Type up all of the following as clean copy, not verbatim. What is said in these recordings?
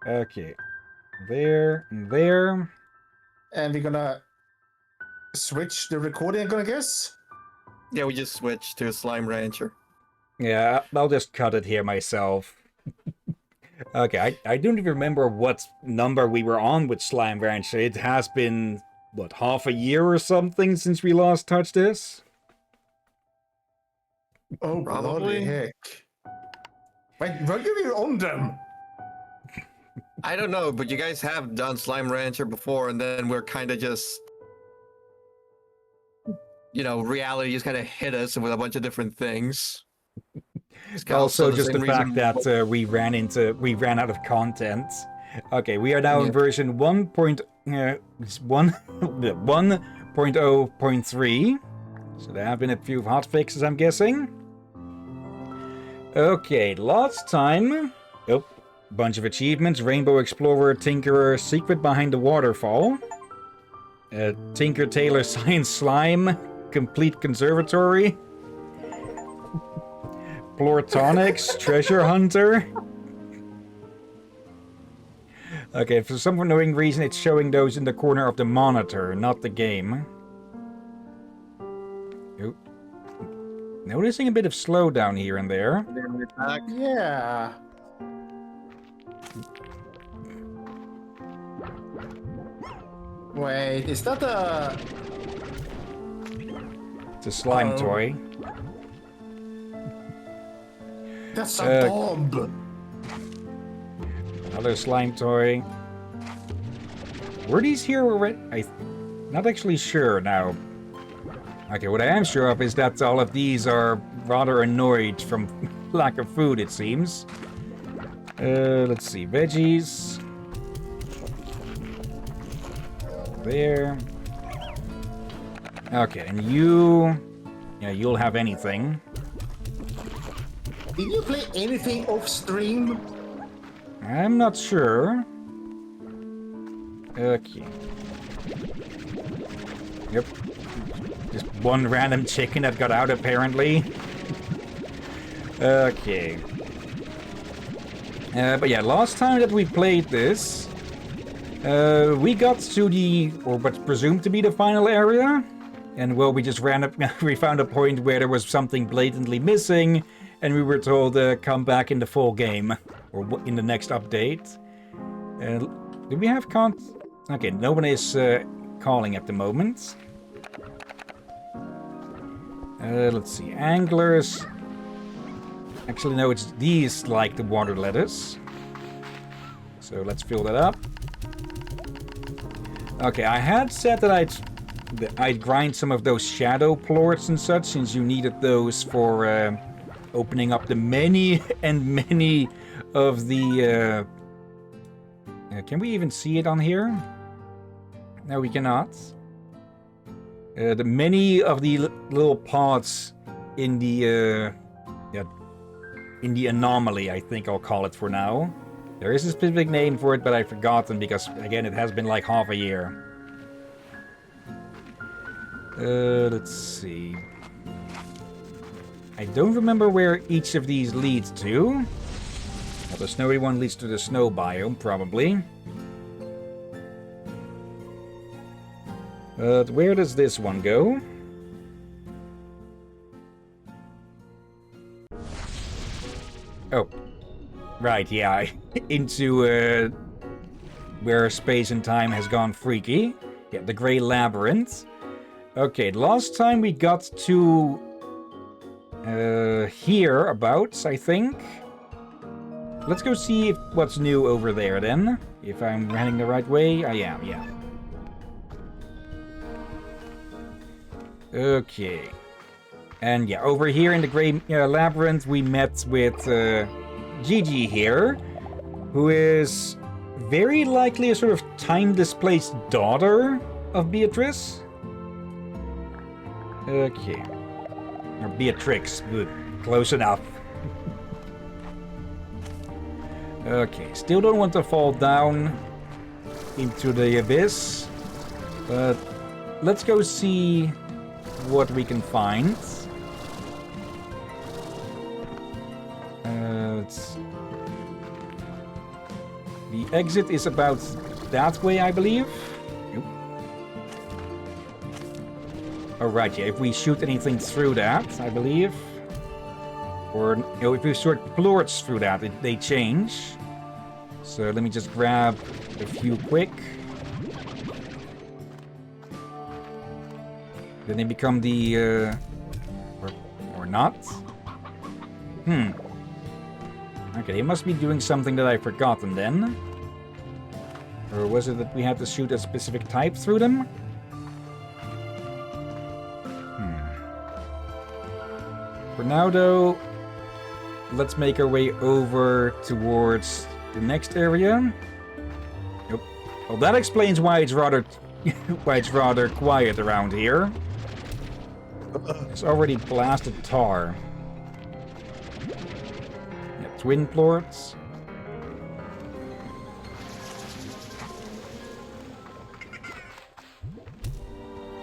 Okay. There, and there. And we're gonna switch the recording, I'm gonna guess. Yeah, we just switched to Slime Rancher. Yeah, I'll just cut it here myself. Okay, I don't even remember what number we were on with Slime Rancher. It has been, what, half a year or something since we last touched this? Oh, Probably. bloody heck. Wait, were you on them? I don't know, but you guys have done Slime Rancher before, and then we're kind of just... You know, reality just kind of hit us with a bunch of different things. Also, just the fact that we ran out of content. Okay, we are now in version 1.0.3. So there have been a few hotfixes, I'm guessing. Okay, last time... Oh, bunch of achievements. Rainbow Explorer, Tinkerer, Secret Behind the Waterfall. Tinker Tailor Science Slime, Complete Conservatory. Plortonics, Treasure Hunter. Okay, for some unknown reason, it's showing those in the corner of the monitor, not the game. Oh. Noticing a bit of slowdown here and there. Yeah. Wait, is that a... It's a slime toy. That's a bomb. Another slime toy. Were these here already? I'm not actually sure now. Okay, what I am sure of is that all of these are rather annoyed from lack of food, it seems. Let's see. Veggies. There. Okay, and you... Yeah, you'll have anything. Did you play anything off stream? I'm not sure. Okay. Yep. Just one random chicken that got out, apparently. Okay. But yeah, last time that we played this, we got to the, or what's presumed to be the final area. And well, we just ran up, we found a point where there was something blatantly missing, and we were told come back in the full game, or in the next update. Do we have Okay, no one is calling at the moment. Let's see, anglers. Actually, no, it's these like the water lettuce. So let's fill that up. Okay, I had said that I'd grind some of those shadow plorts and such, since you needed those for opening up the many and many of the... can we even see it on here? No, we cannot. The many of the little pods in the anomaly, I think I'll call it for now. There is a specific name for it, but I've forgotten because, again, it has been like half a year. Let's see. I don't remember where each of these leads to. Well, the snowy one leads to the snow biome, probably. But where does this one go? Oh. Right, yeah. Into where space and time has gone freaky. Yeah, the Grey Labyrinth. Okay, last time we got to hereabouts, I think. Let's go see what's new over there then. If I'm running the right way, I am, yeah. Okay. And yeah, over here in the Grey Labyrinth, we met with Gigi here, who is very likely a sort of time-displaced daughter of Beatrice. Okay. Or Beatrix. Good. Close enough. Okay. Still don't want to fall down into the abyss. But let's go see what we can find. The exit is about that way, I believe. Nope. Oh, right, yeah, if we shoot anything through that, I believe. Or, you know, if we shoot plorts through that, they change. So let me just grab a few quick. Then they become the, or not. Okay, they must be doing something that I've forgotten then. Or was it that we had to shoot a specific type through them? For now, though, let's make our way over towards the next area. Yep. Well, that explains why it's rather quiet around here. It's already blasted tar. Yeah, twin plorts.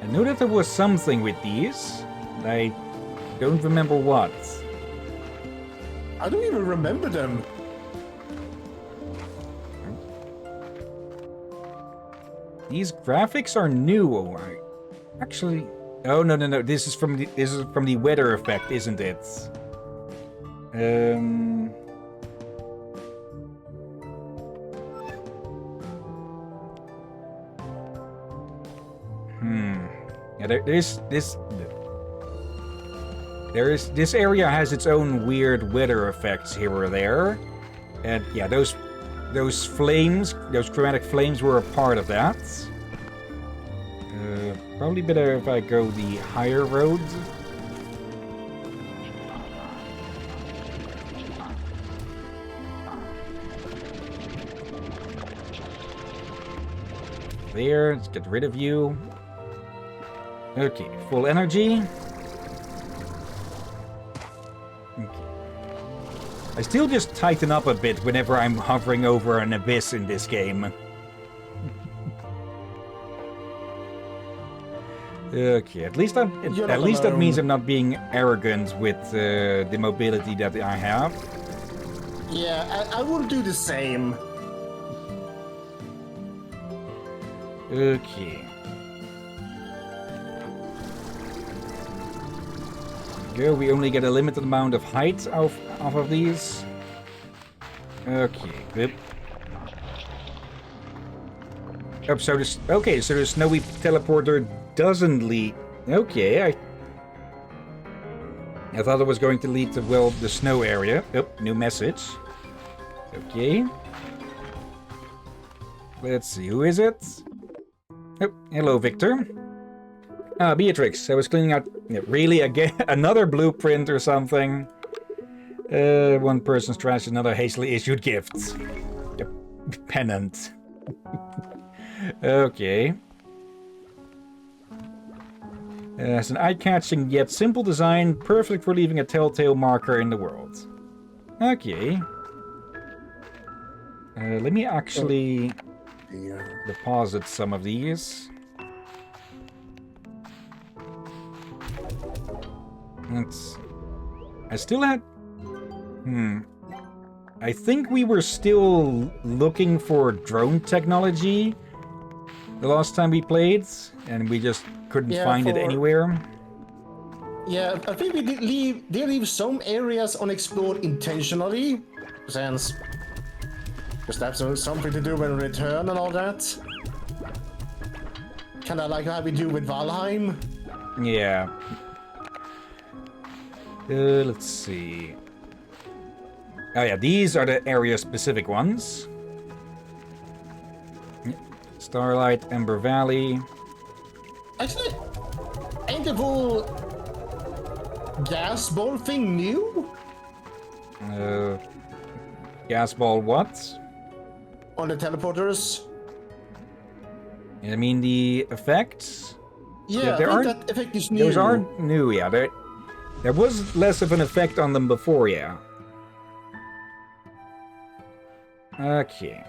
I knew that there was something with these. I don't remember what. I don't even remember them. These graphics are new. Actually, oh no! This is from the weather effect, isn't it? Yeah, this area has its own weird weather effects here or there, and yeah, those flames, those chromatic flames, were a part of that. Probably better if I go the higher road. There, let's get rid of you. Okay, full energy. Okay. I still just tighten up a bit whenever I'm hovering over an abyss in this game. Okay, at least that means I'm not being arrogant with the mobility that I have. Yeah, I will do the same. Okay. Go, we only get a limited amount of height off of these. Okay, good. Oh, so the snowy teleporter doesn't lead. Okay, I thought it was going to lead to, well, the snow area. Oh, new message. Okay. Let's see, who is it? Oh, hello, Victor. Ah, Beatrix, I was cleaning out... Really, again? Another blueprint or something? One person's trash, another hastily issued gift. Pennant. Okay. It's an eye-catching yet simple design, perfect for leaving a telltale marker in the world. Okay. Let me actually deposit some of these. I still had... I think we were still looking for drone technology the last time we played, and we just couldn't find it anywhere. Yeah, I think we did leave some areas unexplored intentionally, since that's something to do when we return and all that. Kind of like how we do with Valheim. Yeah. Let's see. Oh yeah, these are the area-specific ones. Starlight, Ember Valley. Actually, ain't the whole gas ball thing new? Gas ball what? On the teleporters? I mean the effects? Yeah, I think that effect is new. Those aren't new, yeah. There was less of an effect on them before, yeah. Okay.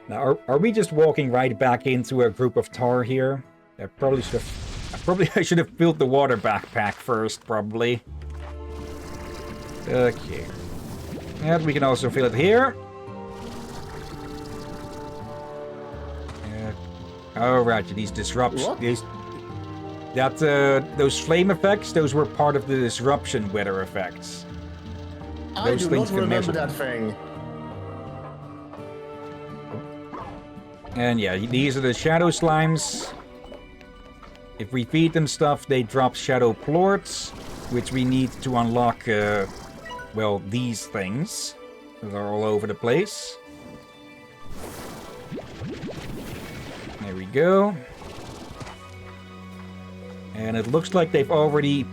Now, are we just walking right back into a group of tar here? I should have filled the water backpack first, probably. Okay. And we can also fill it here. Oh, right, these disruptions. What? Those flame effects, those were part of the disruption weather effects. I Those do things not can mess remember with- that thing. And yeah, these are the shadow slimes. If we feed them stuff, they drop shadow plorts, which we need to unlock, well, these things that are all over the place. There we go. And it looks like they've already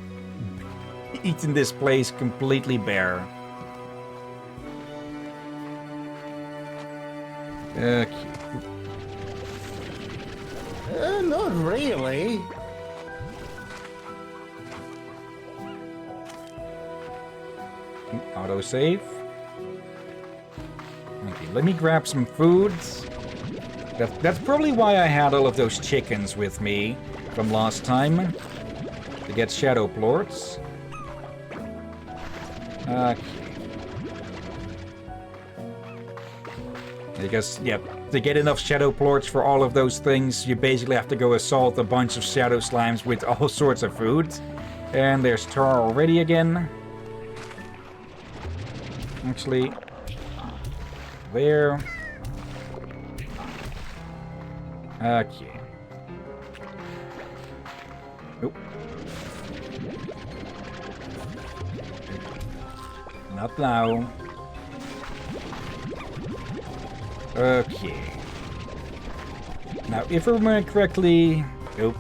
eaten this place completely bare. Okay. Not really. Autosave. Okay, let me grab some food. That's probably why I had all of those chickens with me from last time. To get shadow plorts. Okay. Because, yeah, to get enough shadow plorts for all of those things, you basically have to go assault a bunch of shadow slimes with all sorts of food. And there's Tar already again. Actually, there. Okay. Nope. Not now. Okay. Now, if I remember correctly... Nope.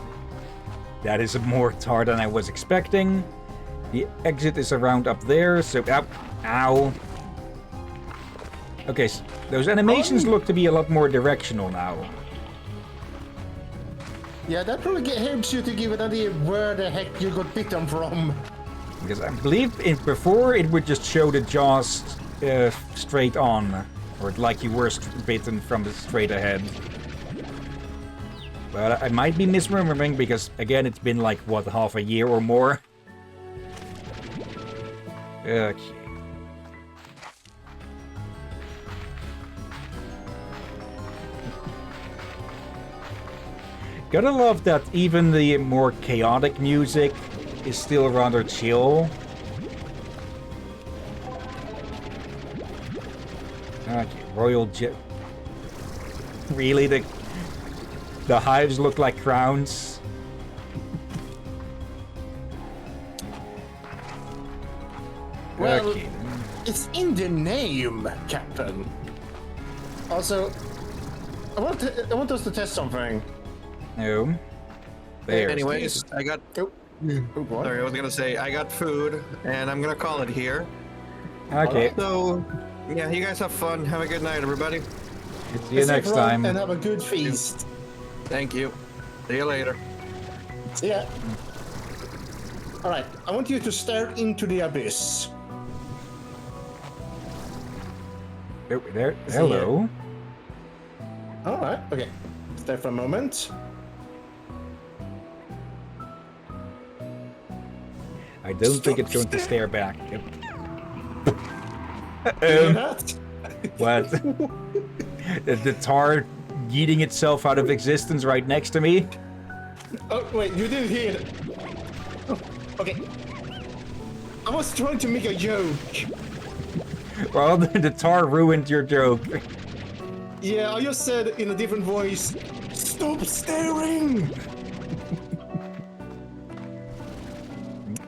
That is more tar than I was expecting. The exit is around up there, so... Ow! Ow. Okay, so those animations look to be a lot more directional now. Yeah, that probably helps you to give an idea where the heck you got bitten from. Because I believe before it would just show the jaws straight on. Or like you were bitten from the straight ahead. But I might be misremembering because, again, it's been like, what, half a year or more? Okay. Gotta love that even the more chaotic music is still rather chill. Okay, Royal Jet. Really? The hives look like crowns? Well, Okay. it's in the name, Captain. Also, I want us to test something. No. There. Anyways, I got. Oh, what? Sorry, I was gonna say I got food, and I'm gonna call it here. Okay. So, yeah, you guys have fun. Have a good night, everybody. See you next time. And have a good feast. Thank you. See you later. See ya. All right, I want you to stare into the abyss. Oh, there. Hello. All right, okay. Stare for a moment. I don't think it's going to stare back. Yep. You hear that? What? The tar yeeting itself out of existence right next to me? Oh, wait, you didn't hear it. Oh, okay. I was trying to make a joke. Well, the tar ruined your joke. Yeah, I just said in a different voice, stop staring!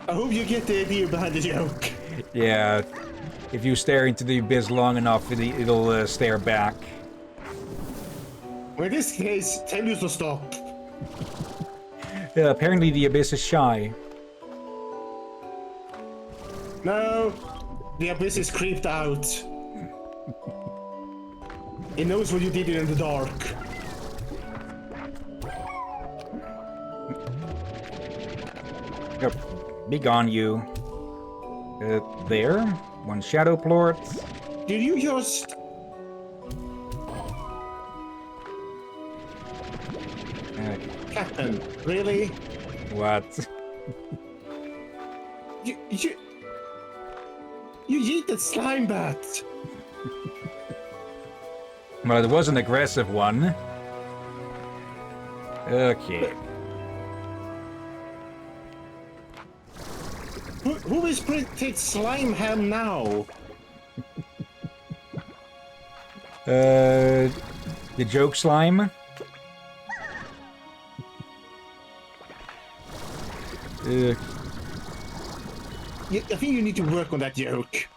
I hope you get the idea behind the joke. Yeah, if you stare into the abyss long enough, it'll stare back. Well, in this case, tell you to stop. Yeah, apparently the abyss is shy. No, the abyss is creeped out. It knows what you did in the dark. Yep. Be gone, you. There. One shadow plort. Did you just... Captain, really? What? You yeeted slime bat. Well, it was an aggressive one. Okay. Who is pretty slime ham now? The joke slime. I think you need to work on that joke.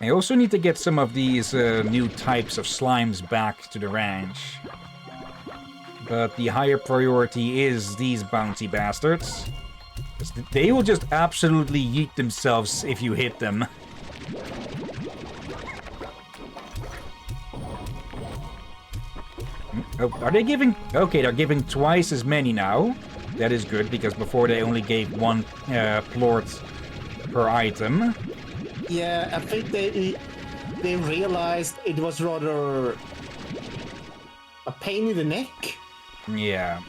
I also need to get some of these new types of slimes back to the ranch. But the higher priority is these bouncy bastards. 'Cause they will just absolutely yeet themselves if you hit them. Oh, are they giving... Okay, they're giving twice as many now. That is good, because before they only gave one plort per item. Yeah, I think they realized it was rather a pain in the neck. Yeah.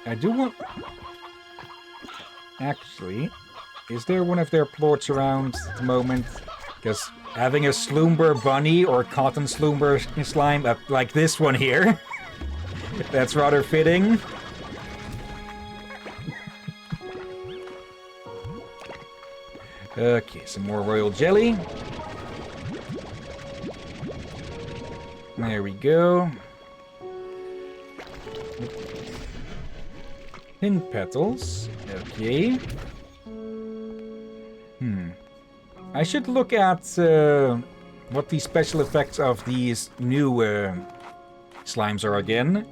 I do want... Actually, is there one of their plorts around at the moment? Because having a Sloomber bunny or cotton Sloomber slime like this one here, that's rather fitting. Okay, some more royal jelly. There we go. Pin petals. Okay. I should look at what the special effects of these new slimes are again.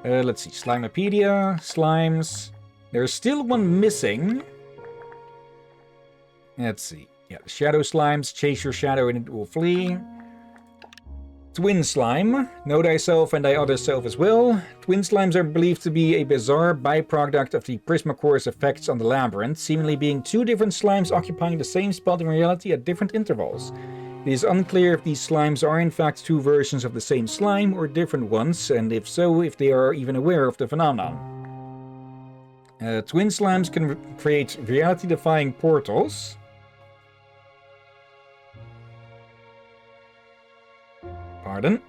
Let's see. Slimepedia, slimes. There's still one missing. Let's see. Yeah, the shadow slimes. Chase your shadow and it will flee. Twin slime. Know thyself and thy other self as well. Twin slimes are believed to be a bizarre byproduct of the Prismacore's effects on the labyrinth, seemingly being two different slimes occupying the same spot in reality at different intervals. It is unclear if these slimes are in fact two versions of the same slime or different ones, and if so, if they are even aware of the phenomenon. Twin slimes can create reality-defying portals. Pardon?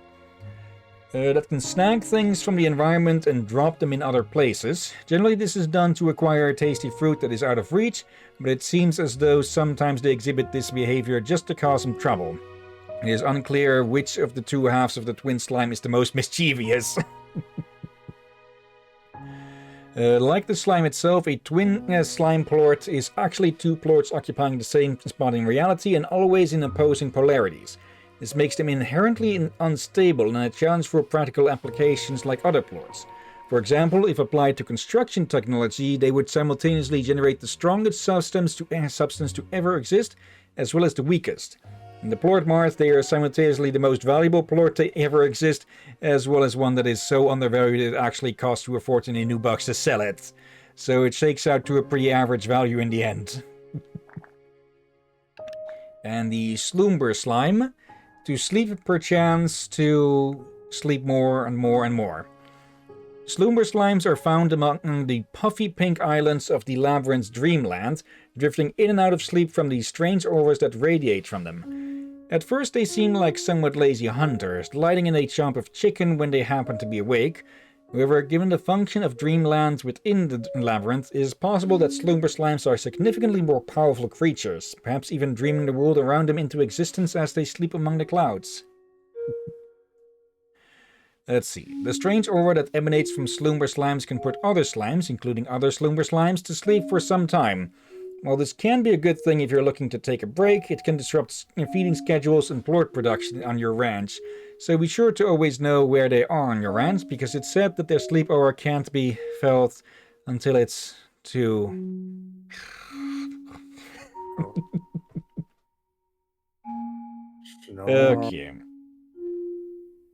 That can snag things from the environment and drop them in other places. Generally this is done to acquire tasty fruit that is out of reach, but it seems as though sometimes they exhibit this behavior just to cause some trouble. It is unclear which of the two halves of the twin slime is the most mischievous. Like the slime itself, a twin slime plort is actually two plorts occupying the same spot in reality and always in opposing polarities. This makes them inherently unstable and a challenge for practical applications like other plorts. For example, if applied to construction technology, they would simultaneously generate the strongest substance to ever exist, as well as the weakest. In the plort marth, they are simultaneously the most valuable plort to ever exist, as well as one that is so undervalued it actually costs you a fortune in new bucks to sell it. So it shakes out to a pretty average value in the end. And the Sloomber slime. To sleep perchance, to sleep more and more and more. Sloomber slimes are found among the puffy pink islands of the labyrinth's dreamland, drifting in and out of sleep from the strange auras that radiate from them. At first they seem like somewhat lazy hunters, delighting in a chomp of chicken when they happen to be awake. However, given the function of dreamland within the labyrinth, it is possible that Sloomber slimes are significantly more powerful creatures, perhaps even dreaming the world around them into existence as they sleep among the clouds. Let's see. The strange aura that emanates from Sloomber slimes can put other slimes, including other Sloomber slimes, to sleep for some time. While this can be a good thing if you're looking to take a break, it can disrupt your feeding schedules and plort production on your ranch. So be sure to always know where they are on your ranch, because it's said that their sleep aura can't be felt until it's too... Okay.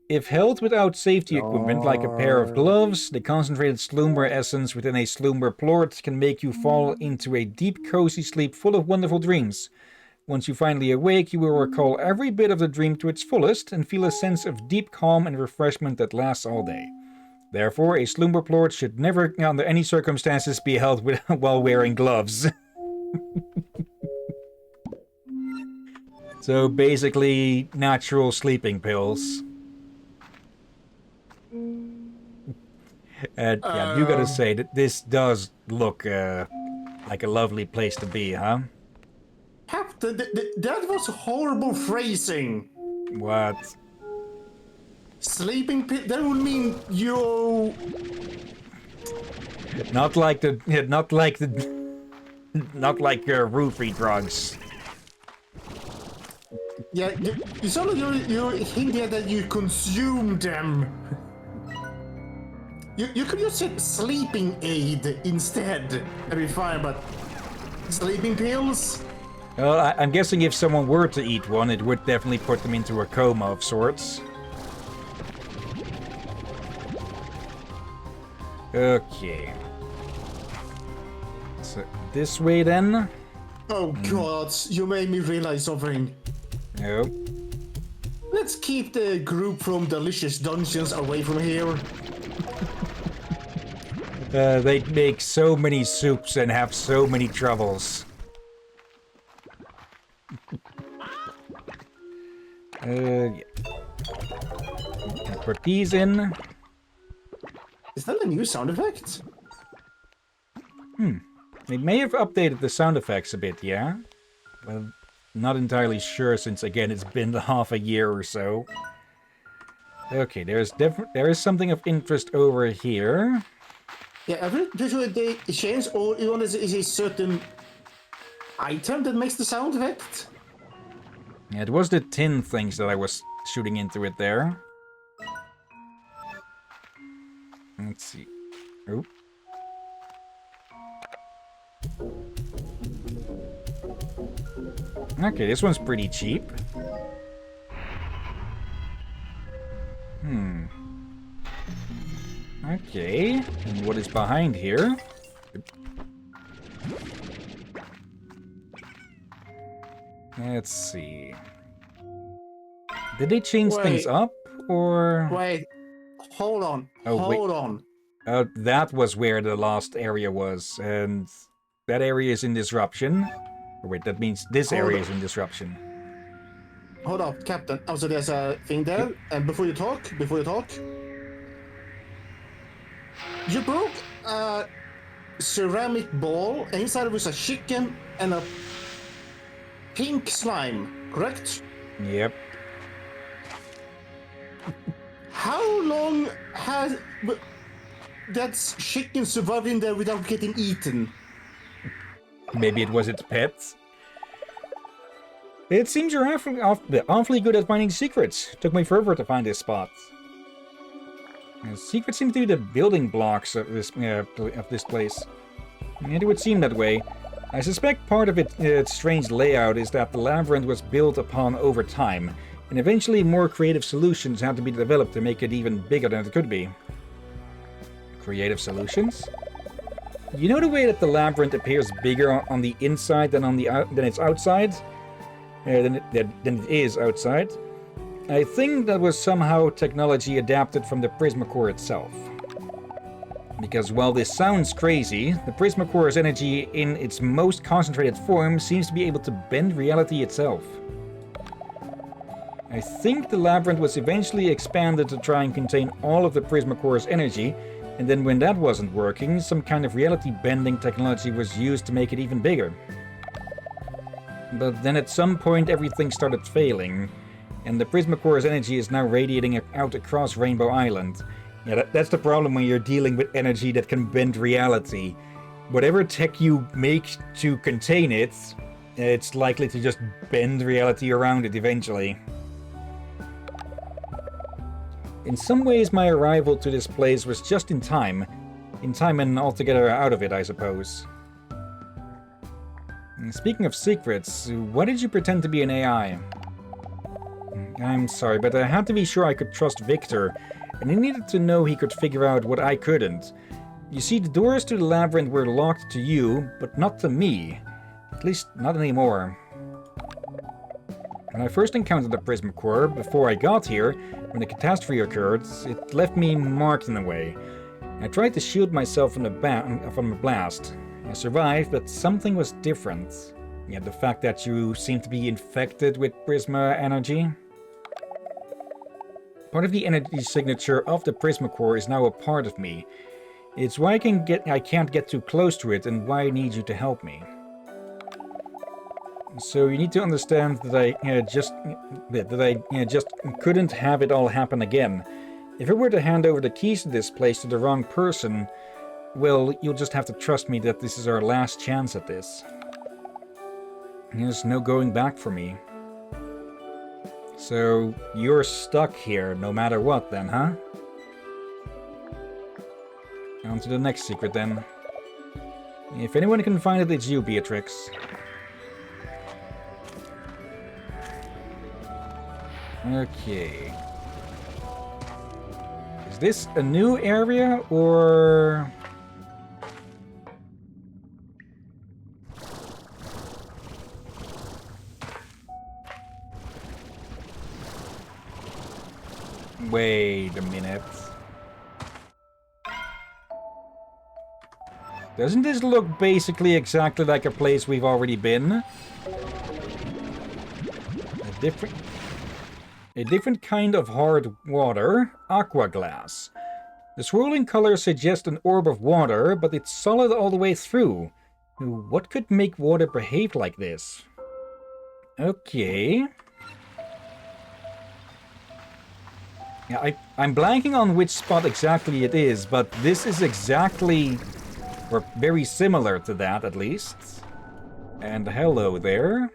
If held without safety equipment like a pair of gloves, the concentrated Sloomber essence within a Sloomber plort can make you fall into a deep cozy sleep full of wonderful dreams. Once you finally awake, you will recall every bit of the dream to its fullest and feel a sense of deep calm and refreshment that lasts all day. Therefore, a Sloomber plort should never, under any circumstances, be held while wearing gloves. So basically, natural sleeping pills. And yeah, you gotta say that this does look like a lovely place to be, huh? Captain, that was horrible phrasing. What? Sleeping pill. That would mean you. Not like the, not like roofie drugs. Yeah, you sound like you're hinting that you consume them. You could just say sleeping aid instead. That'd be fine, but sleeping pills? Well, I'm guessing if someone were to eat one, it would definitely put them into a coma of sorts. Okay. So, this way then? Oh god, you made me realize something. No. Let's keep the group from Delicious Dungeons away from here. They make so many soups and have so many troubles. Yeah. Put these in. Is that a new sound effect? They may have updated the sound effects a bit, yeah? Well, not entirely sure since, again, it's been half a year or so. Okay, there is something of interest over here. Yeah, every visual they change or even is a certain item that makes the sound effect. Yeah, it was the tin things that I was shooting into it there. Let's see. Oh. Okay, this one's pretty cheap. Okay, and what is behind here? Let's see. Did they change things up, or...? Wait, hold on, Oh, hold on. That was where the last area was, and that area is in disruption. Oh, wait, that means this area is in disruption. Hold up, Captain. Also, there's a thing there, and before you talk, you broke a ceramic ball, and inside was a chicken and a pink slime, correct? Yep. How long has that chicken survived in there without getting eaten? Maybe it was its pets. It seems you're awfully good at finding secrets. Took me forever to find this spot. Secrets seem to be the building blocks of this place. It would seem that way. I suspect part of its strange layout is that the labyrinth was built upon over time, and eventually more creative solutions had to be developed to make it even bigger than it could be. Creative solutions? You know the way that the labyrinth appears bigger on the inside than its outside? Than it is outside? I think that was somehow technology adapted from the Prismacore itself. Because while this sounds crazy, the Prismacore's energy in its most concentrated form seems to be able to bend reality itself. I think the labyrinth was eventually expanded to try and contain all of the Prismacore's energy, and then when that wasn't working, some kind of reality-bending technology was used to make it even bigger. But then at some point everything started failing, and the Prismacore's energy is now radiating out across Rainbow Island. Yeah, that's the problem when you're dealing with energy that can bend reality. Whatever tech you make to contain it, it's likely to just bend reality around it eventually. In some ways, my arrival to this place was just in time. In time and altogether out of it, I suppose. And speaking of secrets, why did you pretend to be an AI? I'm sorry, but I had to be sure I could trust Victor, and I needed to know he could figure out what I couldn't. You see, the doors to the labyrinth were locked to you, but not to me. At least, not anymore. When I first encountered the Prismacore, before I got here, when the catastrophe occurred, it left me marked in a way. I tried to shield myself from the blast. I survived, but something was different. Yeah, the fact that you seem to be infected with Prisma energy. Part of the energy signature of the Prisma core is now a part of me. It's why I can't get too close to it, and why I need you to help me. So you need to understand that I just couldn't have it all happen again. If I were to hand over the keys to this place to the wrong person, well, you'll just have to trust me that this is our last chance at this. There's no going back for me. So you're stuck here no matter what then, huh? On to the next secret then. If anyone can find it, it's you, Beatrix. Okay. Is this a new area, or... Wait a minute. Doesn't this look basically exactly like a place we've already been? A different kind of hard water, aqua glass. The swirling color suggests an orb of water, but it's solid all the way through. What could make water behave like this? Okay. Yeah, I'm blanking on which spot exactly it is, but this is exactly, or very similar to that at least. And hello there.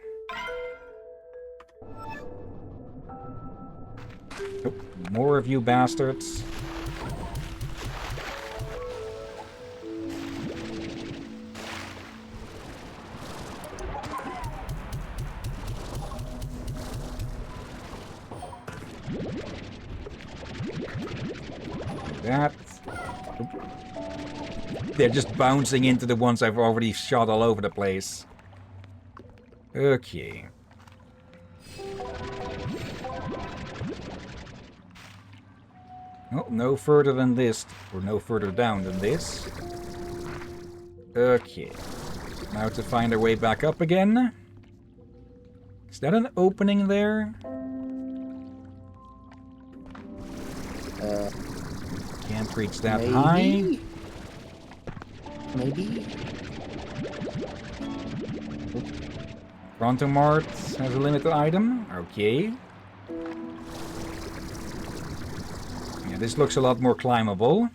Oh, more of you bastards. That. They're just bouncing into the ones I've already shot all over the place. Okay. Oh, no further than this, or no further down than this. Okay. Now to find our way back up again. Is that an opening there? Can't reach that high. Maybe? Pronto Mart has a limited item. Okay. Yeah, this looks a lot more climbable.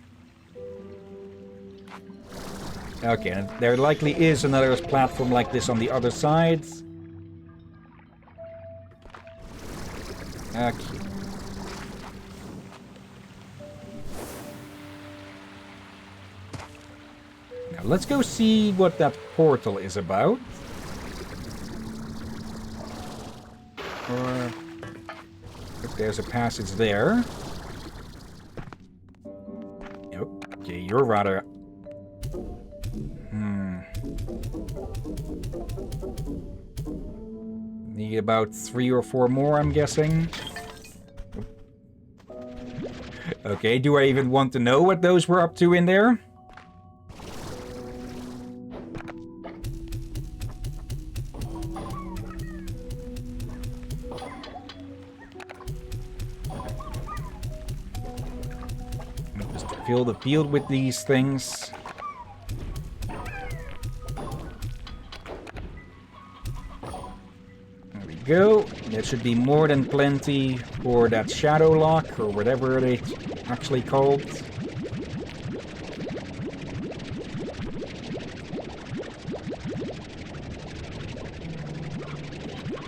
Okay, and there likely is another platform like this on the other side. Okay. Now let's go see what that portal is about. Or if there's a passage there. Okay, you're rather... Need about 3 or 4 more, I'm guessing. Okay, do I even want to know what those were up to in there? Just fill the field with these things. Go. There should be more than plenty for that shadow lock, or whatever it's actually called.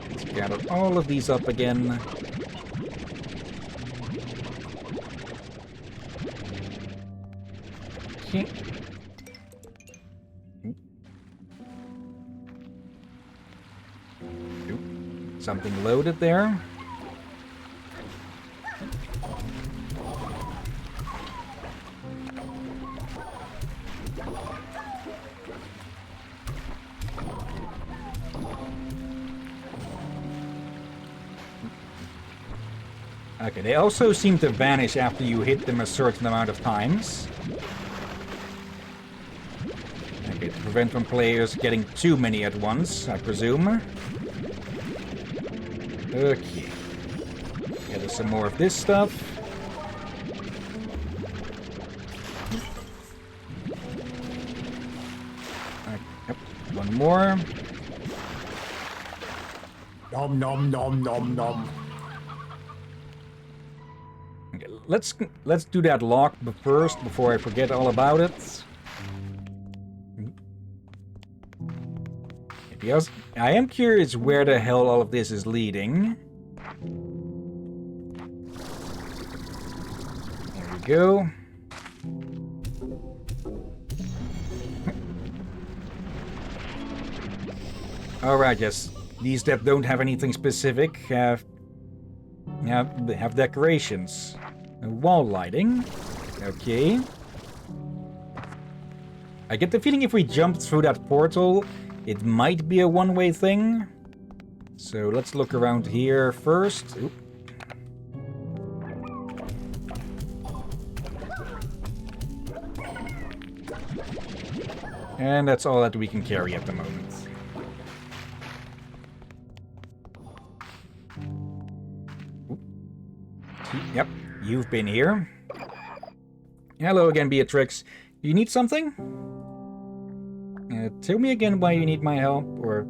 Let's gather all of these up again. Okay. Something loaded there. Okay, they also seem to vanish after you hit them a certain amount of times. Okay, prevent from players getting too many at once, I presume. Okay. Get us some more of this stuff. Yep, one more. Nom nom nom nom nom. Okay, let's do that lock first before I forget all about it. Because I am curious where the hell all of this is leading. There we go. Alright, yes. These that don't have anything specific have decorations. Wall lighting. Okay. I get the feeling if we jump through that portal, it might be a one-way thing. So let's look around here first. Oop. And that's all that we can carry at the moment. Yep, you've been here. Hello again, Beatrix. You need something? Tell me again why you need my help, or...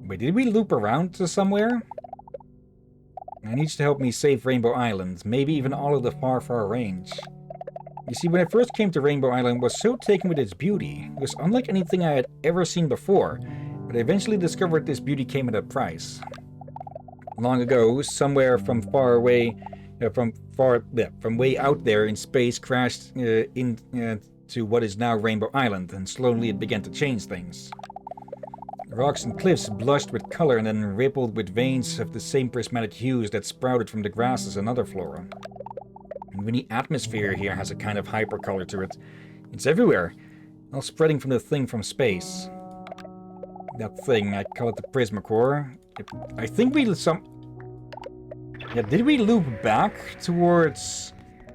Wait, did we loop around to somewhere? I need you to help me save Rainbow Island, maybe even all of the far, far range. You see, when I first came to Rainbow Island, I was so taken with its beauty. It was unlike anything I had ever seen before, but I eventually discovered this beauty came at a price. Long ago, somewhere from far away, from way out there in space, crashed into what is now Rainbow Island, and slowly it began to change things. Rocks and cliffs blushed with color and then rippled with veins of the same prismatic hues that sprouted from the grasses and other flora. Even the atmosphere here has a kind of hypercolor to it. It's everywhere, all spreading from the thing from space. That thing, I call it the Prismacore. I think we did we loop back towards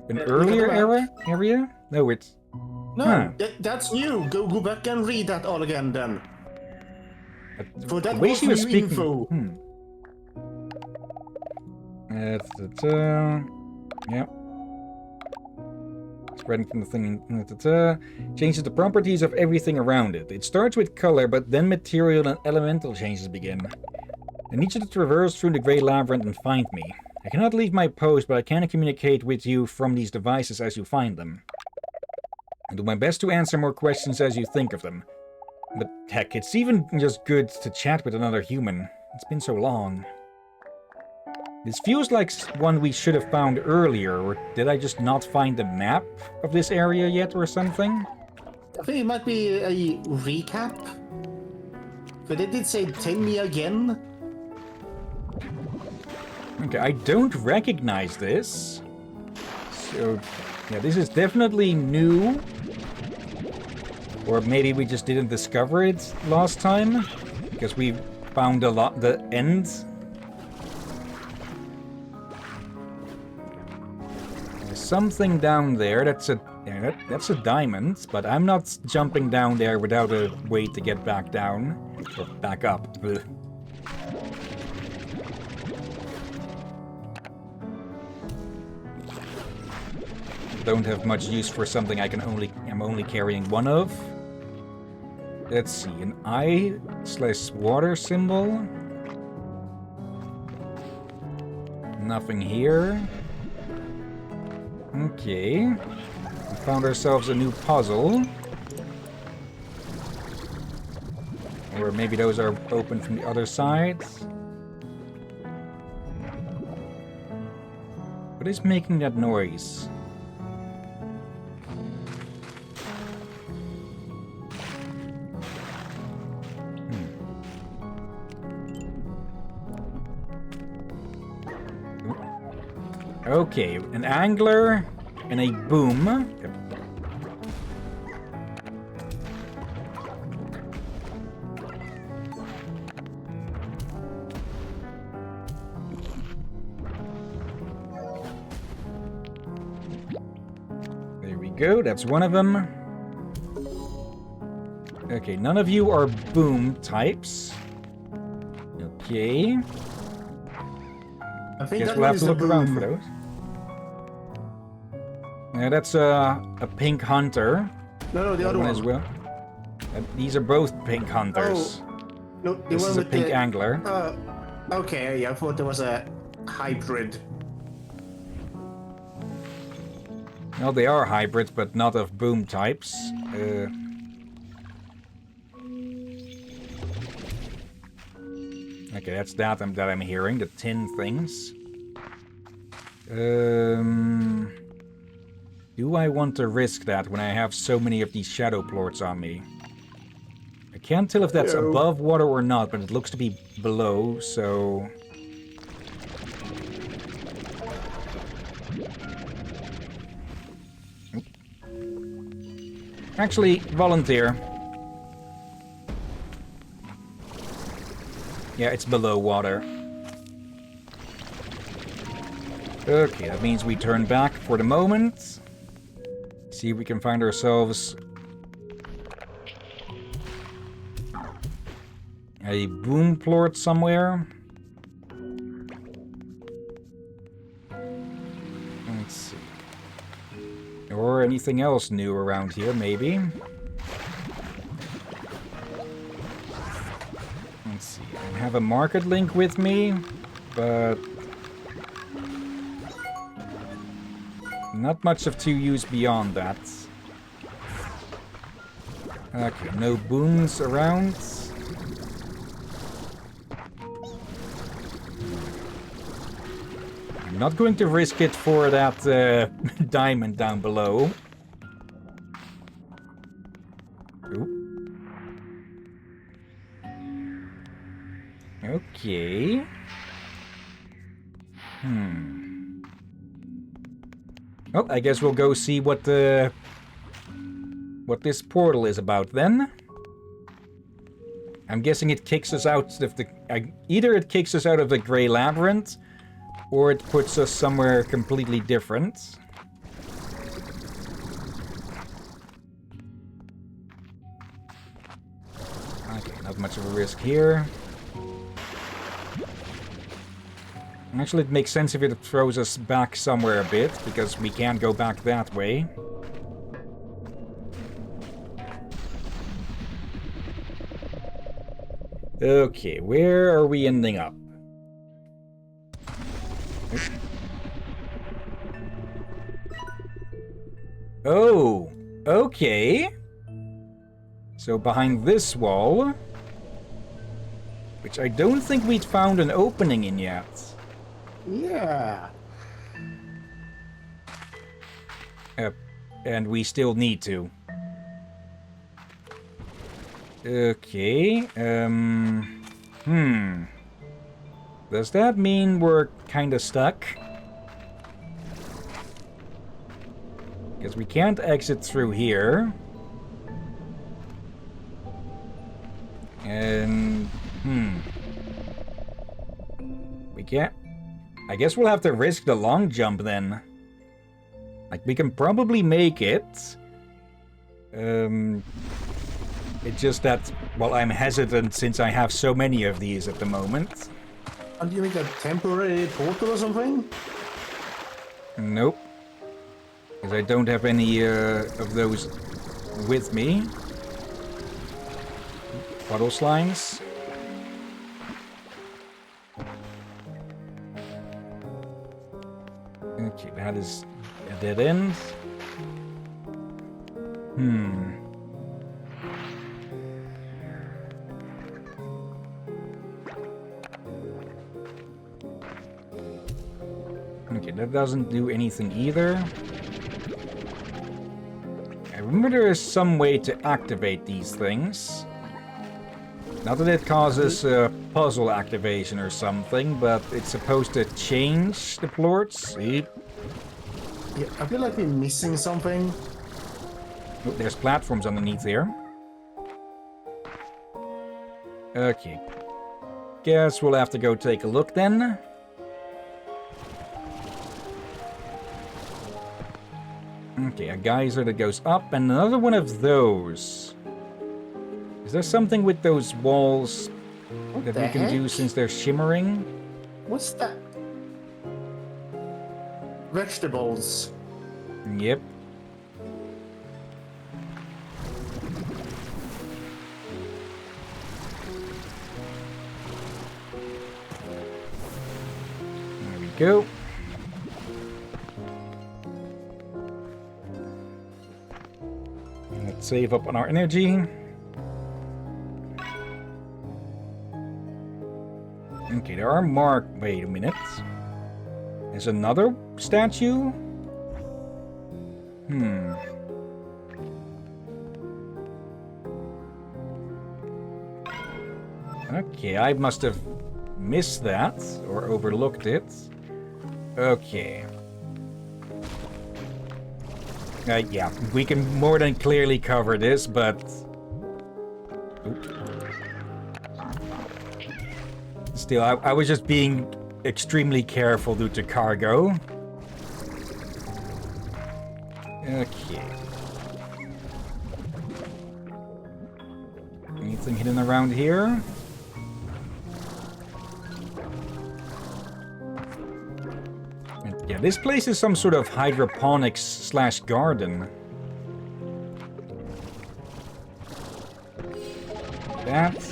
an earlier area? No, it's... No, Huh. That's new. Go back and read that all again then. For that The way was she was new speaking... info. Yeah. Spreading from the thing... Changes the properties of everything around it. It starts with color, but then material and elemental changes begin. I need you to traverse through the Grey Labyrinth and find me. I cannot leave my post, but I can communicate with you from these devices as you find them. I'll do my best to answer more questions as you think of them. But heck, it's even just good to chat with another human. It's been so long. This feels like one we should have found earlier, or did I just not find the map of this area yet or something? I think it might be a recap. But they did say, tell me again. Okay, I don't recognize this. So, yeah, this is definitely new. Or maybe we just didn't discover it last time. Because we found the end. There's something down there. That's a diamond. But I'm not jumping down there without a way to get back down. Or back up. Ugh. Don't have much use for something I'm only carrying one of. Let's see, an eye/water symbol. Nothing here. Okay. We found ourselves a new puzzle. Or maybe those are open from the other side. What is making that noise? Okay, an angler and a boom. There we go, that's one of them. Okay, none of you are boom types. Okay. I think Guess that we'll one have is to the look around for boom. those. Yeah, that's a pink hunter. No, the other one one. as well. These are both pink hunters. No, the This one is a with pink the angler. Okay, yeah, I thought there was a hybrid. Well, they are hybrids, but not of boom types. Okay, that's that I'm hearing, the tin things. Do I want to risk that when I have so many of these shadow plorts on me? I can't tell if that's No. above water or not, but it looks to be below, so... Actually, volunteer. Yeah, it's below water. Okay, that means we turn back for the moment. See if we can find ourselves a boom plort somewhere. Let's see. Or anything else new around here, maybe. Let's see. I have a market link with me, but not much of to use beyond that. Okay, no booms around. I'm not going to risk it for that diamond down below. Oop. Okay. Oh, I guess we'll go see what this portal is about then. I'm guessing it kicks us out of the... either it kicks us out of the Grey Labyrinth, or it puts us somewhere completely different. Okay, not much of a risk here. Actually, it makes sense if it throws us back somewhere a bit, because we can't go back that way. Okay, where are we ending up? Oh, okay. So behind this wall, which I don't think we'd found an opening in yet. Yeah. And we still need to. Okay, Does that mean we're kinda stuck? Because we can't exit through here. And, we can't... I guess we'll have to risk the long jump then. Like, we can probably make it. It's just that, well, I'm hesitant since I have so many of these at the moment. And you make a temporary portal or something? Nope. Because I don't have any of those with me. Puddle slimes. Okay, that is a dead end. Okay, that doesn't do anything either. I remember there is some way to activate these things. Not that it causes puzzle activation or something, but it's supposed to change the plorts. See? Yeah, I feel like we're missing something. Oh, there's platforms underneath here. Okay. Guess we'll have to go take a look then. Okay, a geyser that goes up, and another one of those. Is there something with those walls that the we can do heck? since they're shimmering? What's that? Vegetables. Yep. There we go. Let's save up on our energy. Okay, there are Wait a minute. There's another statue? Okay, I must have missed that or overlooked it. Okay. Yeah, we can more than clearly cover this, but... Still, I was just being extremely careful due to cargo. Okay. Anything hidden around here? And yeah, this place is some sort of hydroponics / garden. That.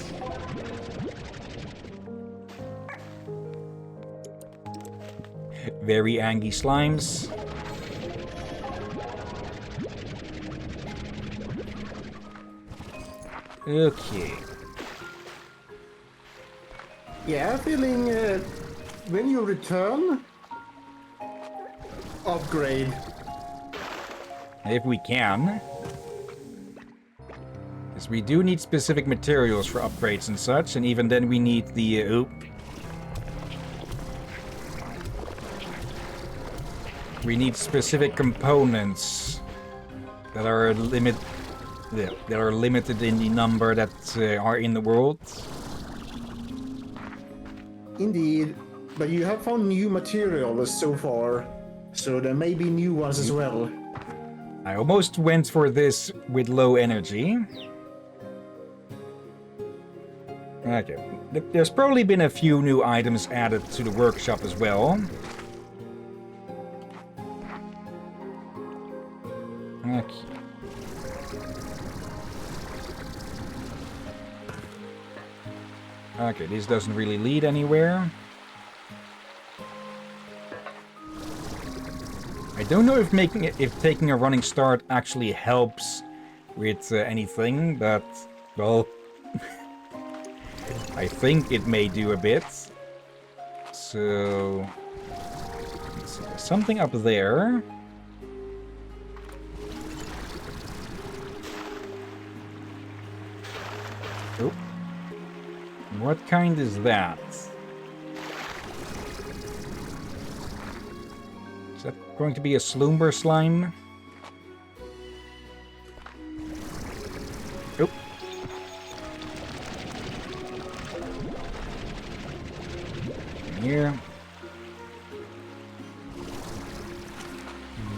Very angry slimes. Okay. Yeah, feeling when you return, upgrade. If we can. Because we do need specific materials for upgrades and such, and even then we need the... We need specific components that are that are limited in the number that are in the world. Indeed, but you have found new materials so far, so there may be new ones as well. I almost went for this with low energy. Okay, there's probably been a few new items added to the workshop as well. Okay. Okay, this doesn't really lead anywhere. I don't know if taking a running start actually helps with anything, but well, I think it may do a bit. So let's see, there's something up there. Oh. What kind is that? Is that going to be a Slumber slime? Oh. Here.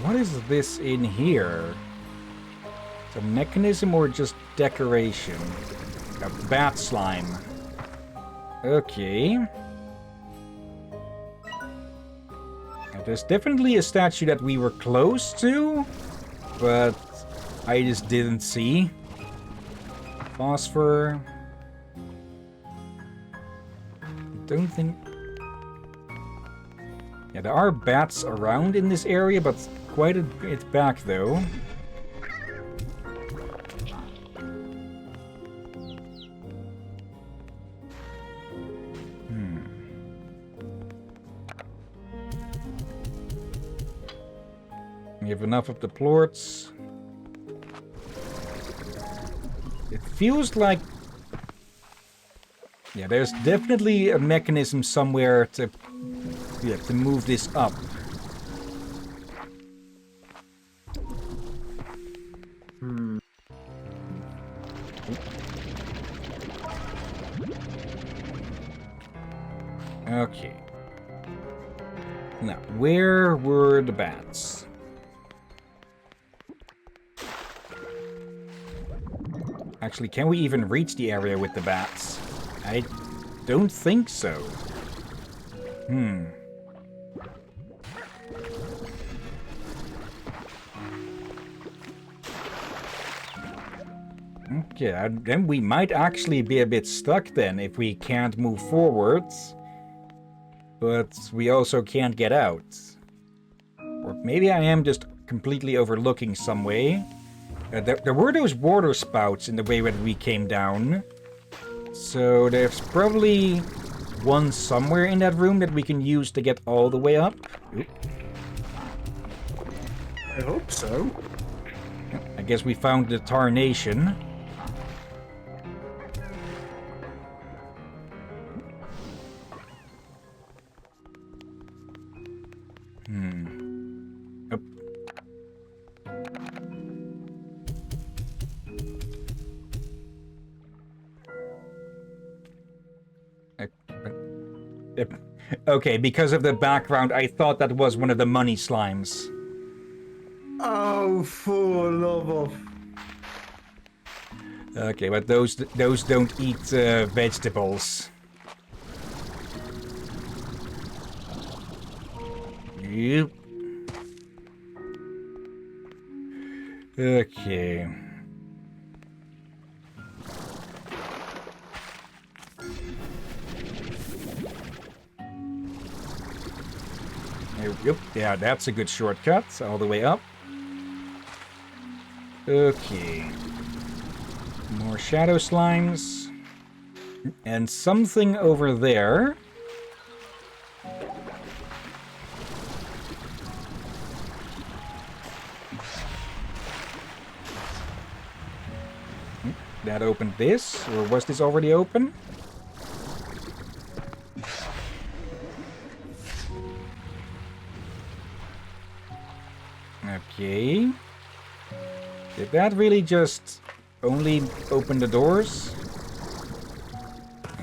What is this in here? It's a mechanism or just decoration? A bat slime. Okay. Now, there's definitely a statue that we were close to, but I just didn't see. Phosphor. Don't think... Yeah, there are bats around in this area, but quite a bit back, though. We have enough of the plorts. It feels like... Yeah, there's definitely a mechanism somewhere to move this up. Okay. Now, where were the bats? Actually, can we even reach the area with the bats? I don't think so. Okay, then we might actually be a bit stuck then if we can't move forwards. But we also can't get out. Or maybe I am just completely overlooking some way. There were those water spouts in the way that we came down. So there's probably one somewhere in that room that we can use to get all the way up. Oop. I hope so. I guess we found the tarnation. Up. Okay, because of the background, I thought that was one of the money slimes. Oh, full of. Okay, but those don't eat vegetables. Yep. Okay. There we go. Yeah, that's a good shortcut all the way up. Okay. More shadow slimes. And something over there. That opened this, or was this already open? Okay. Did that really just only open the doors?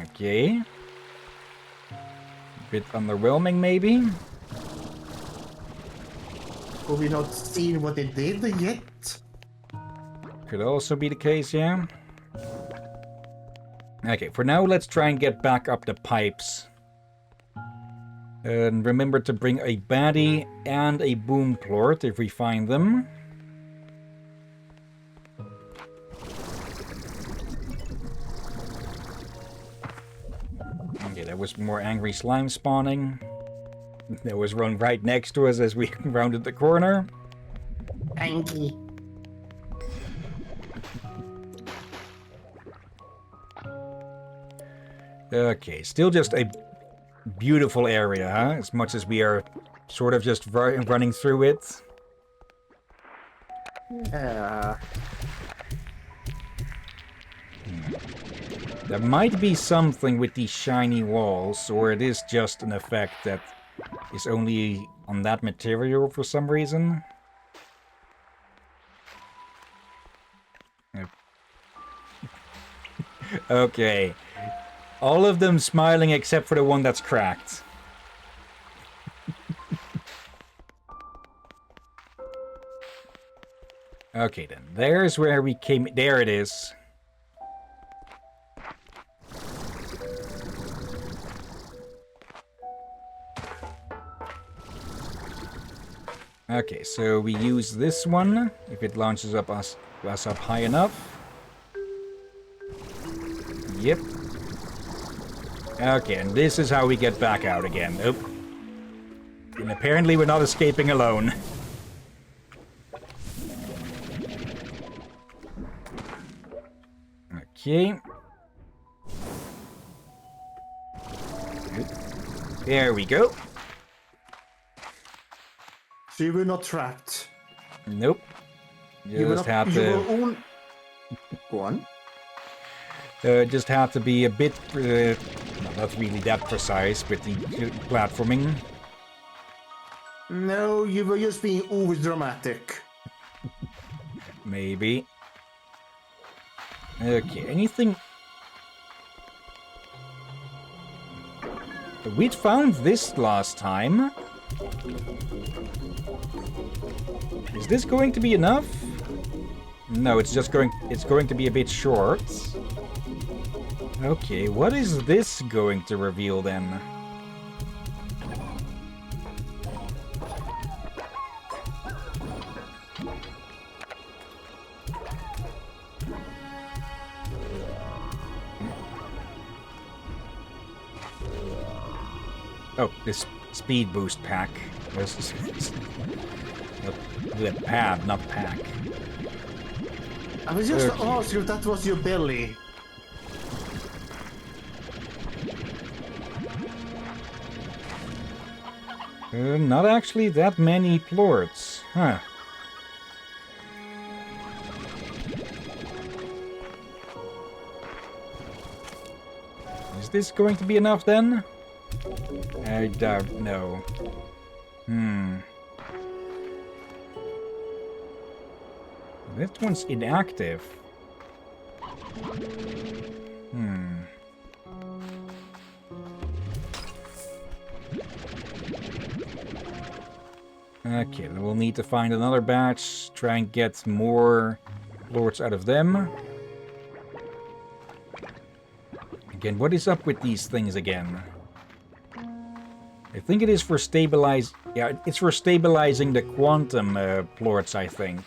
Okay. Bit underwhelming, maybe? Have we not seen what they did yet? Could also be the case, yeah. Okay, for now, let's try and get back up the pipes. And remember to bring a baddie and a boom plort if we find them. Okay, there was more angry slime spawning. There was one right next to us as we rounded the corner. Anky. Okay, still just a beautiful area, huh? As much as we are sort of just running through it. Yeah. There might be something with these shiny walls, or it is just an effect that is only on that material for some reason. Yep. Okay. All of them smiling except for the one that's cracked. Okay then, there's where we came. There it is. Okay, so we use this one if it launches up us up high enough. Yep. Okay, and this is how we get back out again. Oh. And apparently we're not escaping alone. Okay. There we go. So you were not trapped. Nope. You were Just not, have you to... were all... Go on. Just have to be a bit... not really that precise with the platforming. No, you were just being over dramatic. Maybe. Okay, anything... We'd found this last time. Is this going to be enough? No, it's going to be a bit short. Okay, what is this going to reveal then? Oh, this speed boost pack. The pad, not pack. I was just Okay. asking if that was your belly. Not actually that many plorts. Huh. Is this going to be enough then? I don't know. This one's inactive. Okay, then we'll need to find another batch, try and get more lords out of them. Again, what is up with these things again? I think it is for it's for stabilizing the quantum plorts, I think.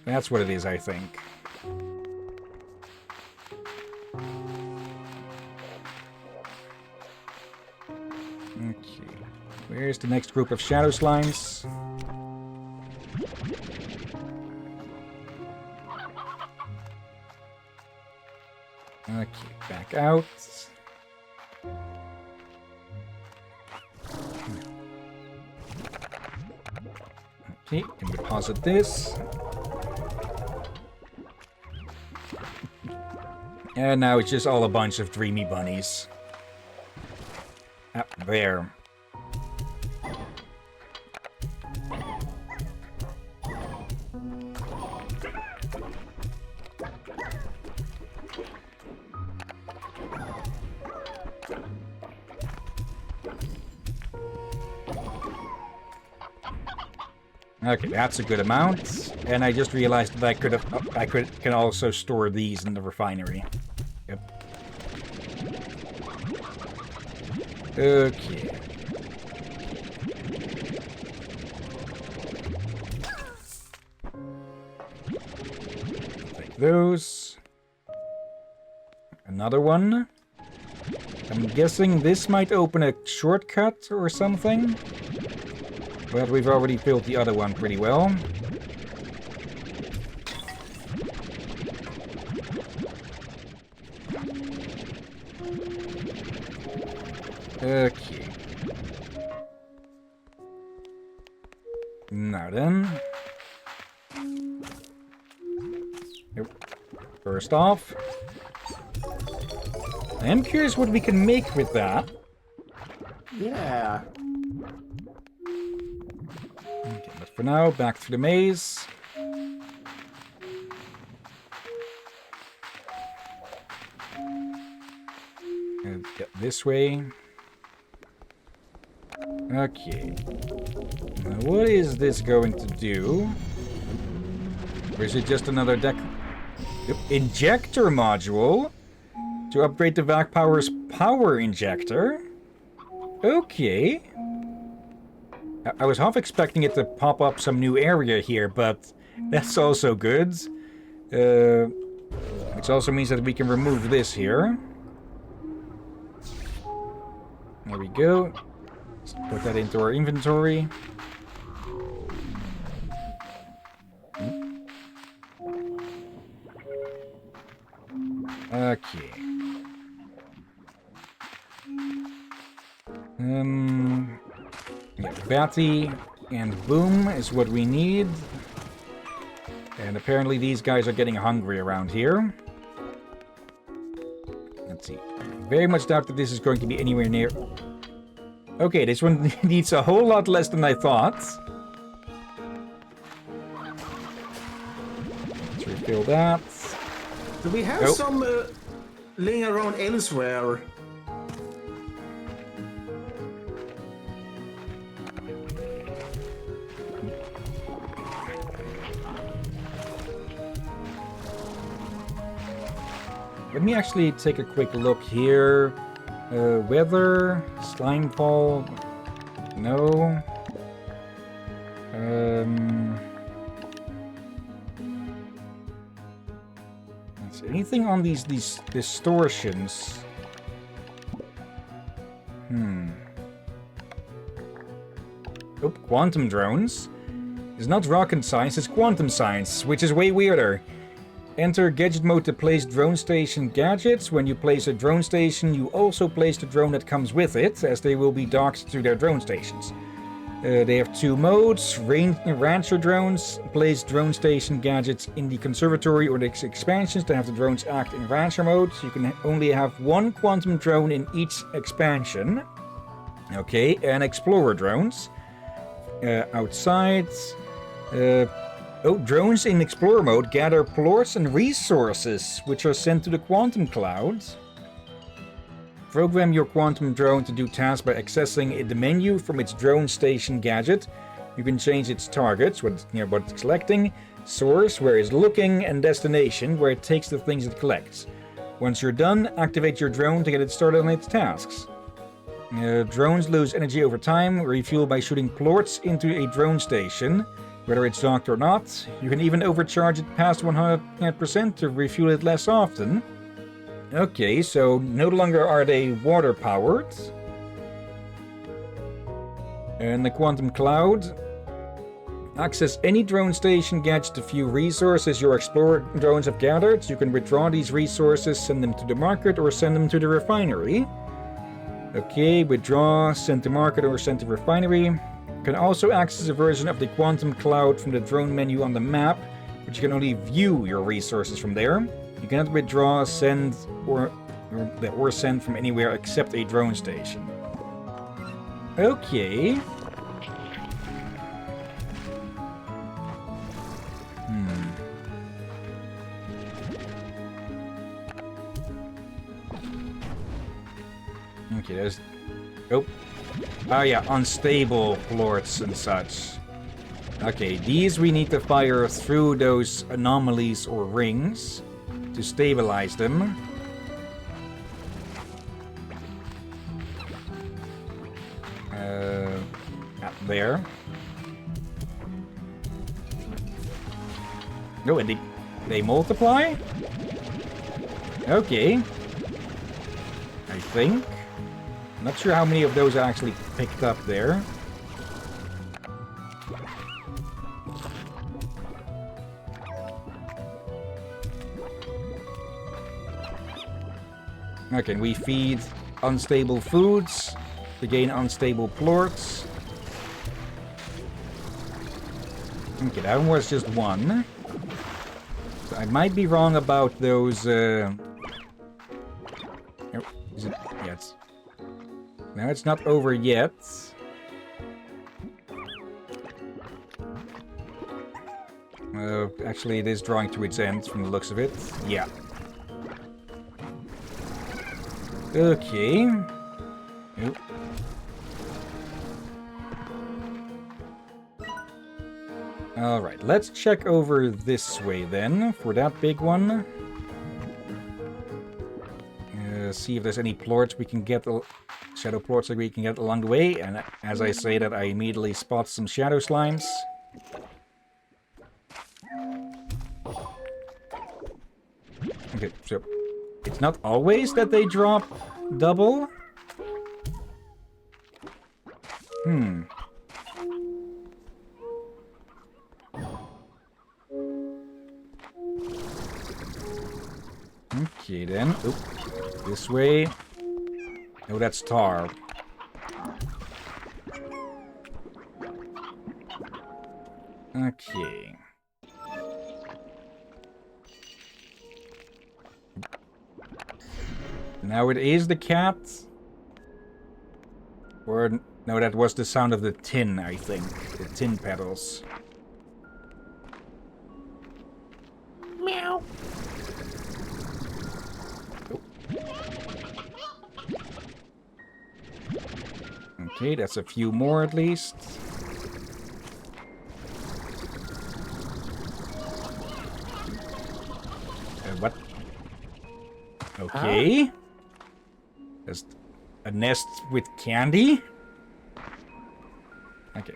That's what it is, I think. Okay. Where's the next group of shadow slimes? Okay, back out. Okay, can deposit this. And now it's just all a bunch of dreamy bunnies. Ah, there. Okay, that's a good amount. And I just realized that I can also store these in the refinery. Yep. Okay. Take those. Another one. I'm guessing this might open a shortcut or something. But we've already filled the other one pretty well. Okay. Now then. First off. I am curious what we can make with that. Yeah. Okay, but for now, back to the maze. And get this way. Okay. Now, what is this going to do? Or is it just another injector module? To upgrade the Vac Power's power injector? Okay. I was half expecting it to pop up some new area here, but that's also good. Which also means that we can remove this here. There we go. Let's put that into our inventory. Okay. Yeah, Batty and Boom is what we need. And apparently these guys are getting hungry around here. Let's see. Very much doubt that this is going to be anywhere near... Okay, this one needs a whole lot less than I thought. Let's refill that. Do we have some laying around elsewhere? let me actually take a quick look here. Weather, slime ball, no. Let's see, anything on these distortions? Oh, quantum drones. It's not rocket science, it's quantum science, which is way weirder. Enter gadget mode to place drone station gadgets. When you place a drone station, you also place the drone that comes with it, as they will be docked to their drone stations. They have two modes. Rancher drones place drone station gadgets in the conservatory or the expansions to have the drones act in rancher mode. You can only have one quantum drone in each expansion. Okay, and explorer drones. Outside. Drones in explorer mode gather plorts and resources, which are sent to the quantum cloud. Program your quantum drone to do tasks by accessing the menu from its drone station gadget. You can change its targets, what it's collecting, source, where it's looking, and destination, where it takes the things it collects. Once you're done, activate your drone to get it started on its tasks. Drones lose energy over time, refuel by shooting plorts into a drone station, whether it's docked or not. You can even overcharge it past 100% to refuel it less often. Okay, so no longer are they water powered. And the quantum cloud. Access any drone station gadget to view resources your explorer drones have gathered. You can withdraw these resources, send them to the market, or send them to the refinery. Okay, withdraw, send to market, or send to refinery. You can also access a version of the quantum cloud from the drone menu on the map, but you can only view your resources from there. You cannot withdraw, send, or send from anywhere except a drone station. Okay. Okay, there's... Oh. Oh yeah, unstable plorts and such. Okay, these we need to fire through those anomalies or rings to stabilize them. There. Oh, and they multiply? Okay. I think. Not sure how many of those I actually picked up there. Okay, and we feed unstable foods to gain unstable plorts. Okay, that one was just one. So I might be wrong about those, is it? Yeah, it's... No, it's not over yet. Actually, it is drawing to its end from the looks of it. Yeah. Okay. Oh. Alright, let's check over this way then, for that big one. See if there's any plorts we can get, shadow plorts that we can get along the way. And as I say that, I immediately spot some shadow slimes. Okay, so it's not always that they drop double. Okay then. Oop. This way. Oh, that's tar. Okay. Now it is the cat. Or, no, that was the sound of the tin, I think. The tin pedals. Meow. Oh. Okay, that's a few more at least. What? Okay. Just a nest with candy. Okay.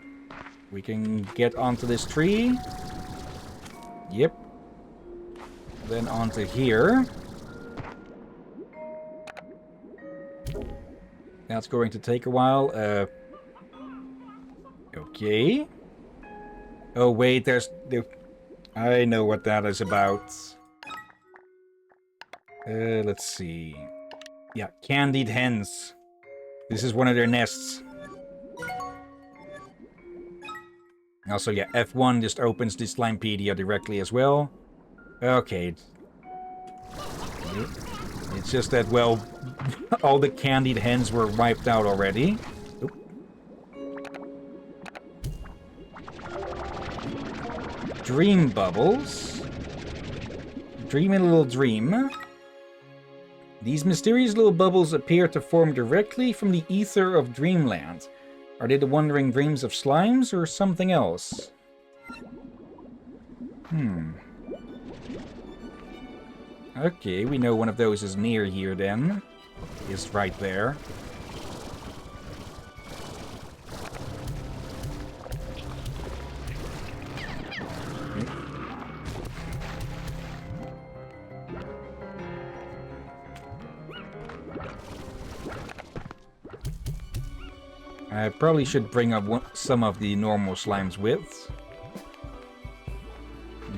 We can get onto this tree. Yep. Then onto here. That's going to take a while. Okay. Oh, wait, I know what that is about. Let's see. Yeah, candied hens. This is one of their nests. Also, yeah, F1 just opens the Slimepedia directly as well. Okay. It's just that, well, all the candied hens were wiped out already. Oop. Dream bubbles. Dream a little dream. These mysterious little bubbles appear to form directly from the ether of Dreamland. Are they the wandering dreams of slimes or something else? Okay, we know one of those is near here then. Is right there. I probably should bring up some of the normal slimes with.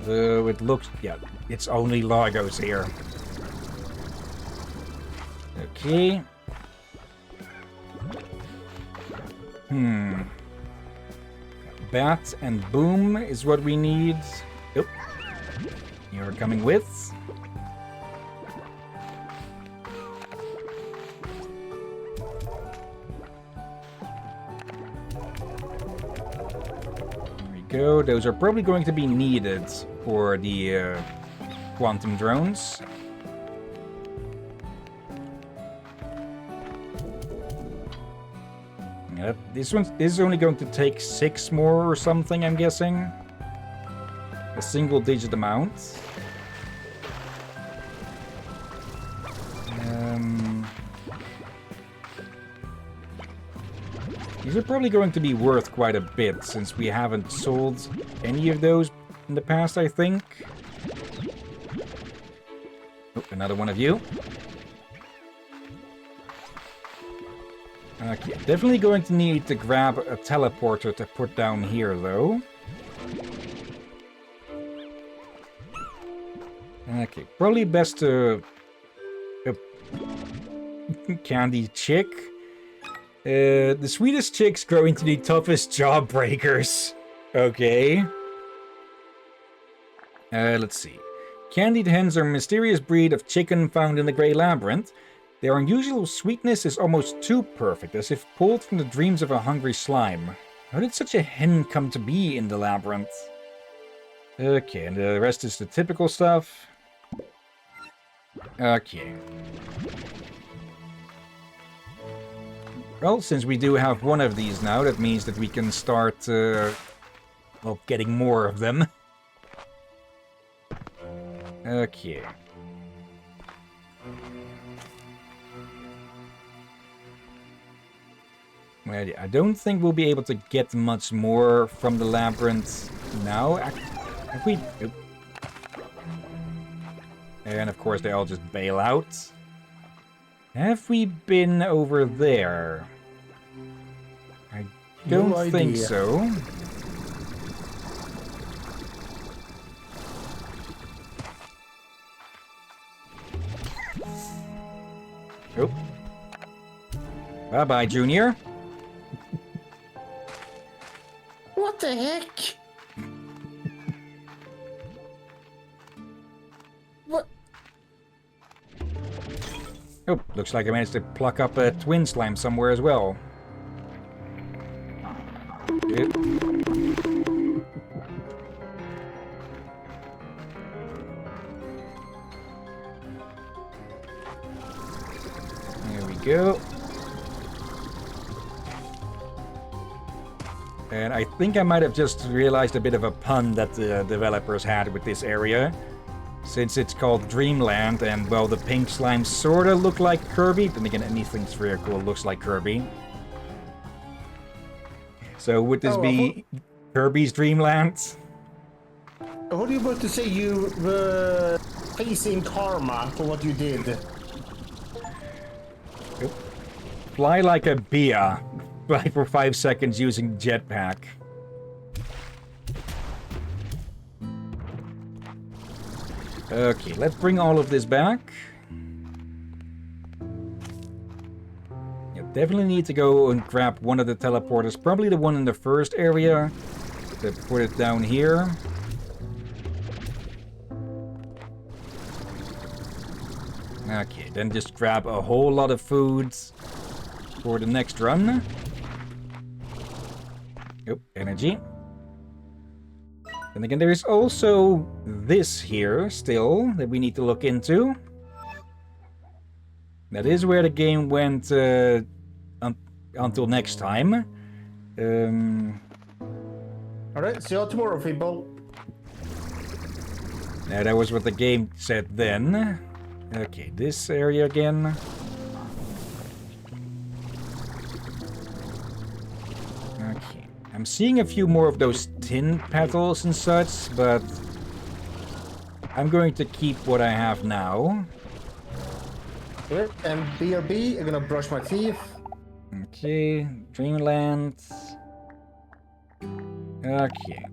Though it looks... yeah, it's only Lagos here. Okay. Bat and Boom is what we need. Oh. You're coming with. Go. Those are probably going to be needed for the quantum drones. This is only going to take 6 more or something, I'm guessing. A single-digit amount. These are probably going to be worth quite a bit, since we haven't sold any of those in the past, I think. Oh, another one of you. Okay, definitely going to need to grab a teleporter to put down here, though. Okay, probably best to... Candy chick. The sweetest chicks grow into the toughest jawbreakers. Okay. Let's see. Candied hens are a mysterious breed of chicken found in the Grey Labyrinth. Their unusual sweetness is almost too perfect, as if pulled from the dreams of a hungry slime. How did such a hen come to be in the labyrinth? Okay, and the rest is the typical stuff. Okay. Well, since we do have one of these now, that means that we can start, well, getting more of them. Okay. Well, I don't think we'll be able to get much more from the labyrinth now. Have we... Oop. And of course they all just bail out. Have we been over there? I don't think so. Oh. Bye-bye, Junior. What the heck? What? Oh, looks like I managed to pluck up a twin slime somewhere as well. Yep. There we go. And I think I might have just realized a bit of a pun that the developers had with this area. Since it's called Dreamland, and well, the pink slimes sorta look like Kirby. Then again, anything spherical looks like Kirby. So would this be Kirby's Dreamland? What are you about to say? You were facing karma for what you did. Fly like a bee. Fly for 5 seconds using jetpack. Okay, let's bring all of this back. You definitely need to go and grab one of the teleporters. Probably the one in the first area. Put it down here. Okay, then just grab a whole lot of foods for the next run. Oh, energy. And again, there is also this here still that we need to look into. That is where the game went until next time. Alright, see you tomorrow, people. Yeah, that was what the game said then. Okay, this area again. Okay. I'm seeing a few more of those tin petals and such, but I'm going to keep what I have now. Here, and BRB, I'm gonna brush my teeth. Okay, Dreamland. Okay.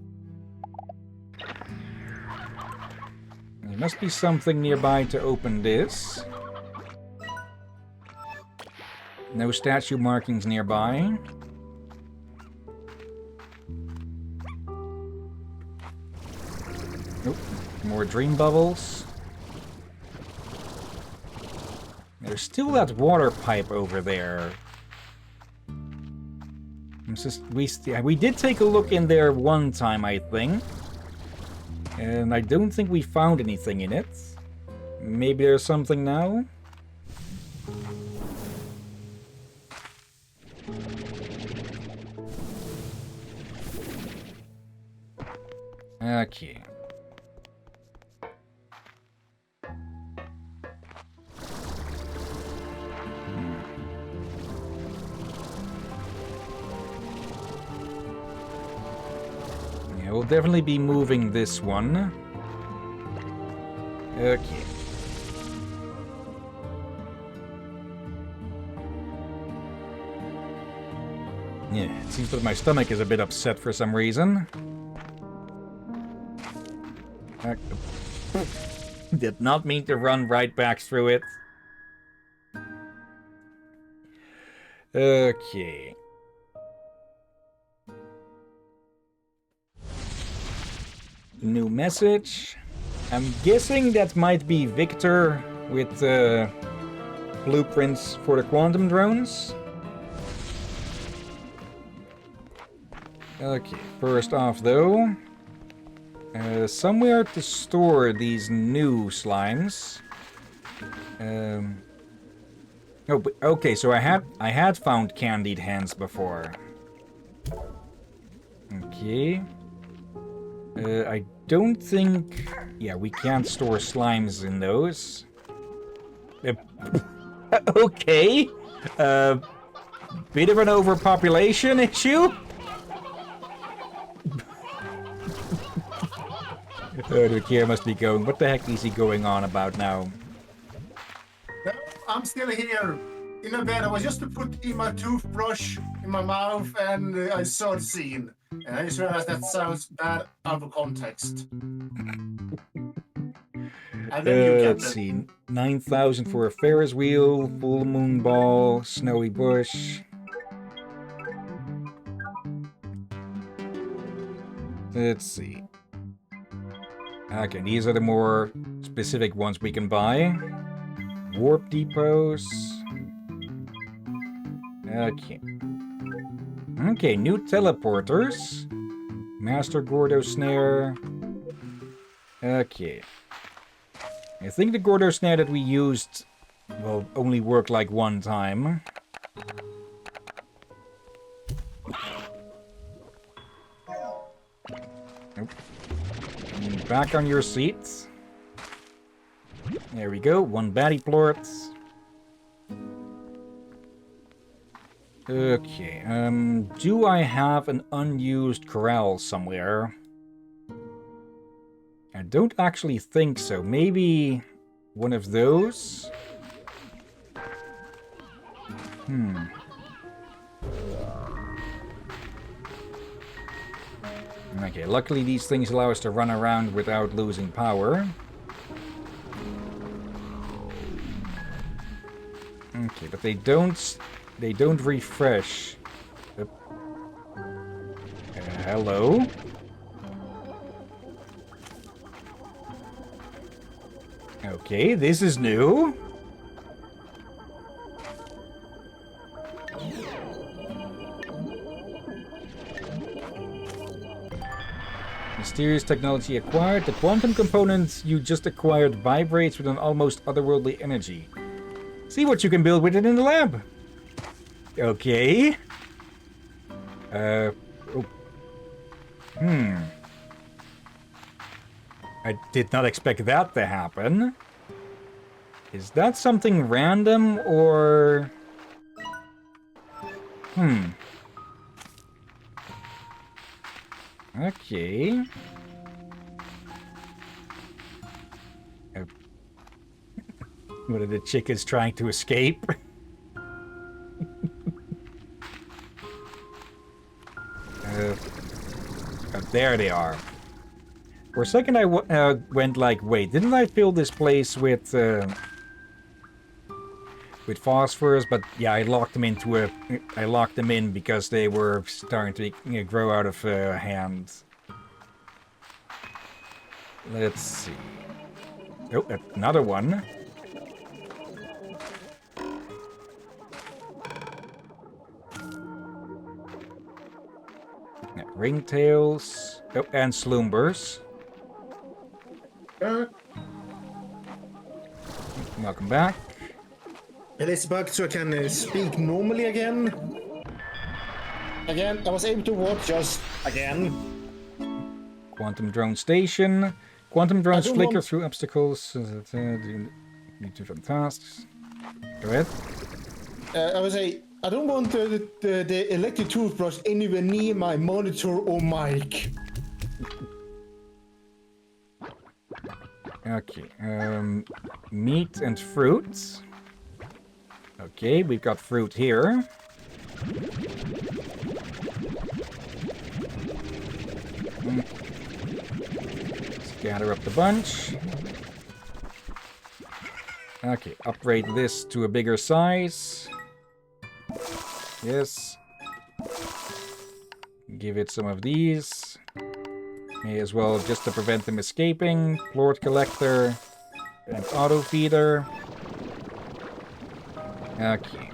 There must be something nearby to open this. No statue markings nearby. Nope. More dream bubbles. There's still that water pipe over there. We did take a look in there one time, I think. And I don't think we found anything in it. Maybe there's something now? Okay. Yeah, we'll definitely be moving this one. Okay. Yeah, it seems that my stomach is a bit upset for some reason. Did not mean to run right back through it. Okay. New message. I'm guessing that might be Victor with blueprints for the quantum drones. Okay, first off though, somewhere to store these new slimes. Oh, okay, so I had found candied hands before. Okay. I don't think... Yeah, we can't store slimes in those. Okay. Bit of an overpopulation issue? The Kier must be going. What the heck is he going on about now? I'm still here in a bed. I was just putting my toothbrush in my mouth and I saw the scene. And I just realized that sounds bad out of context. And then you get Let's see. 9,000 for a Ferris wheel, full moon ball, snowy bush. Let's see. Okay, these are the more specific ones we can buy. Warp depots. Okay. Okay, new teleporters. Master Gordo Snare. Okay. I think the Gordo Snare that we used will only work like one time. Nope. Back on your seats. There we go, 1 baddie plort. Okay, do I have an unused corral somewhere? I don't actually think so. Maybe one of those? Okay, luckily these things allow us to run around without losing power. Okay, but they don't refresh. Hello? Okay, this is new. Mysterious technology acquired. The quantum component you just acquired vibrates with an almost otherworldly energy. See what you can build with it in the lab. Okay. Oh. I did not expect that to happen. Is that something random or... Okay. One of the chickens trying to escape. There they are. For a second I went like, wait, didn't I fill this place with phosphorus? But yeah, I locked them in because they were starting to grow out of hand. Let's see. Oh, another one. Yeah, ringtails. Oh, and sloombers. Welcome back. It's back so I can speak normally again. Again, I was able to walk just again. Quantum drone station. Quantum drones flicker through obstacles. Do different tasks. Go ahead. I would say I don't want the electric toothbrush anywhere near my monitor or mic. Okay. Meat and fruits. Okay, we've got fruit here. Let's gather up the bunch. Okay, upgrade this to a bigger size. Yes. Give it some of these. May as well, just to prevent them escaping. Plort collector and auto feeder. Okay.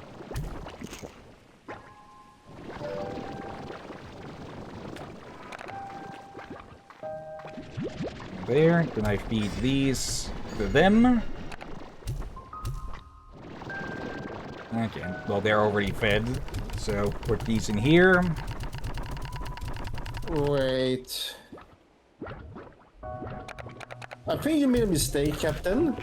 There. Then I feed these to them. Okay. Well, they're already fed. So put these in here. Wait. I think you made a mistake, Captain.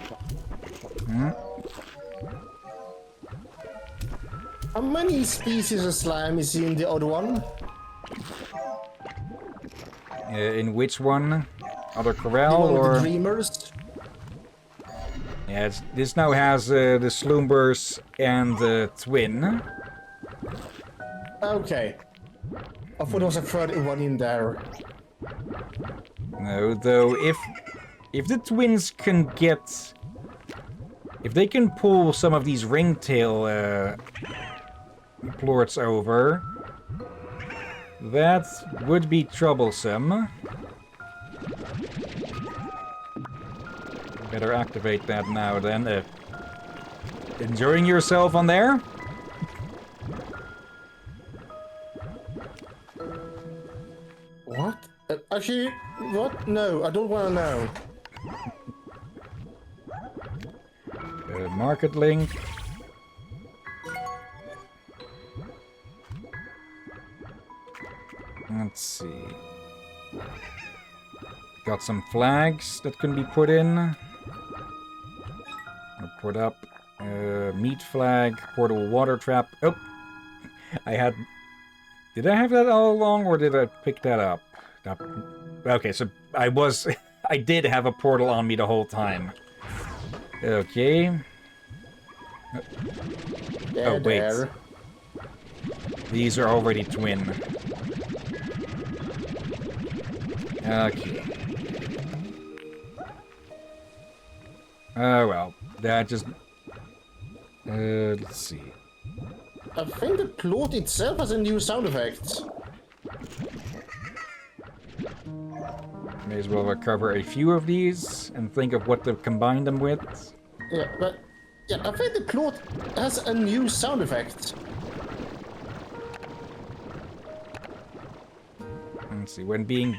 How many species of slime is in the other one? In which one? Other corral The one with or? the dreamers? Yeah, this now has the sloombers and the twin. Okay. I thought there was a third one in there. No, though, if the twins can get... If they can pull some of these ringtail plorts over, that would be troublesome. Better activate that now then. Enjoying yourself on there? What? Actually, what? No, I don't want to know. Market link. Let's see. Got some flags that can be put in. put up. Meat flag, portable water trap. Oh! Did I have that all along, or did I pick that up? Okay, so I did have a portal on me the whole time. Okay. Oh, wait. There. These are already twin. Okay. Oh, well. That just... let's see. I think the plot itself has a new sound effect. May as well recover a few of these and think of what to combine them with. Yeah, but... Yeah, I think the plot has a new sound effect. Let's see. When being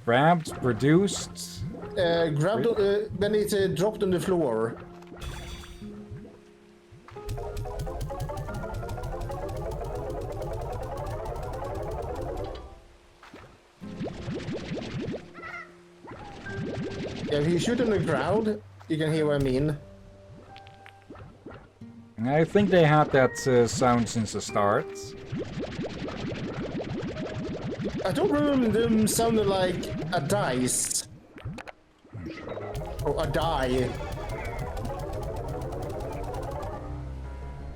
grabbed, reduced... Grabbed when it's dropped on the floor. Yeah, if you shoot on the ground, you can hear what I mean. I think they had that sound since the start. I don't remember them sounding like a dice. Or a die.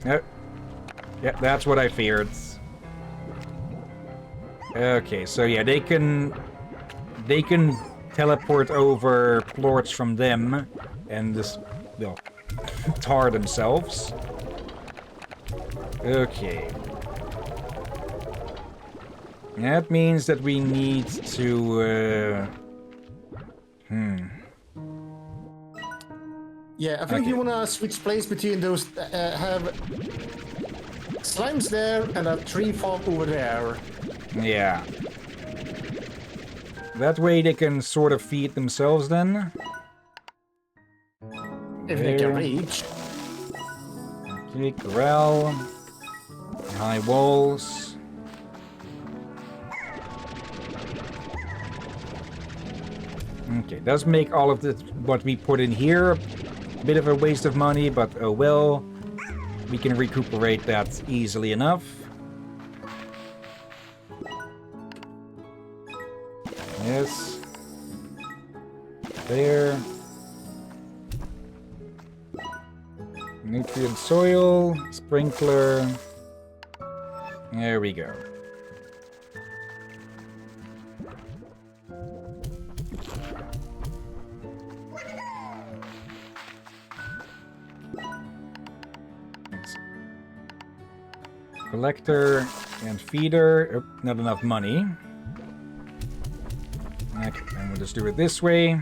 Yep. Yeah, that's what I feared. Okay, so yeah, they can teleport over plorts from them and just, well, tar themselves. Okay. That means that we need to, Yeah, I think Okay. you wanna switch place between those, have slimes there and a tree farm over there. Yeah. That way they can sort of feed themselves then. If they There. can reach. Okay, corral. High walls. Okay, does make all of what we put in here a bit of a waste of money, but oh well. We can recuperate that easily enough. Yes. There. Nutrient soil, sprinkler. There we go. Collector and feeder. Oh, not enough money. Okay, and we'll just do it this way.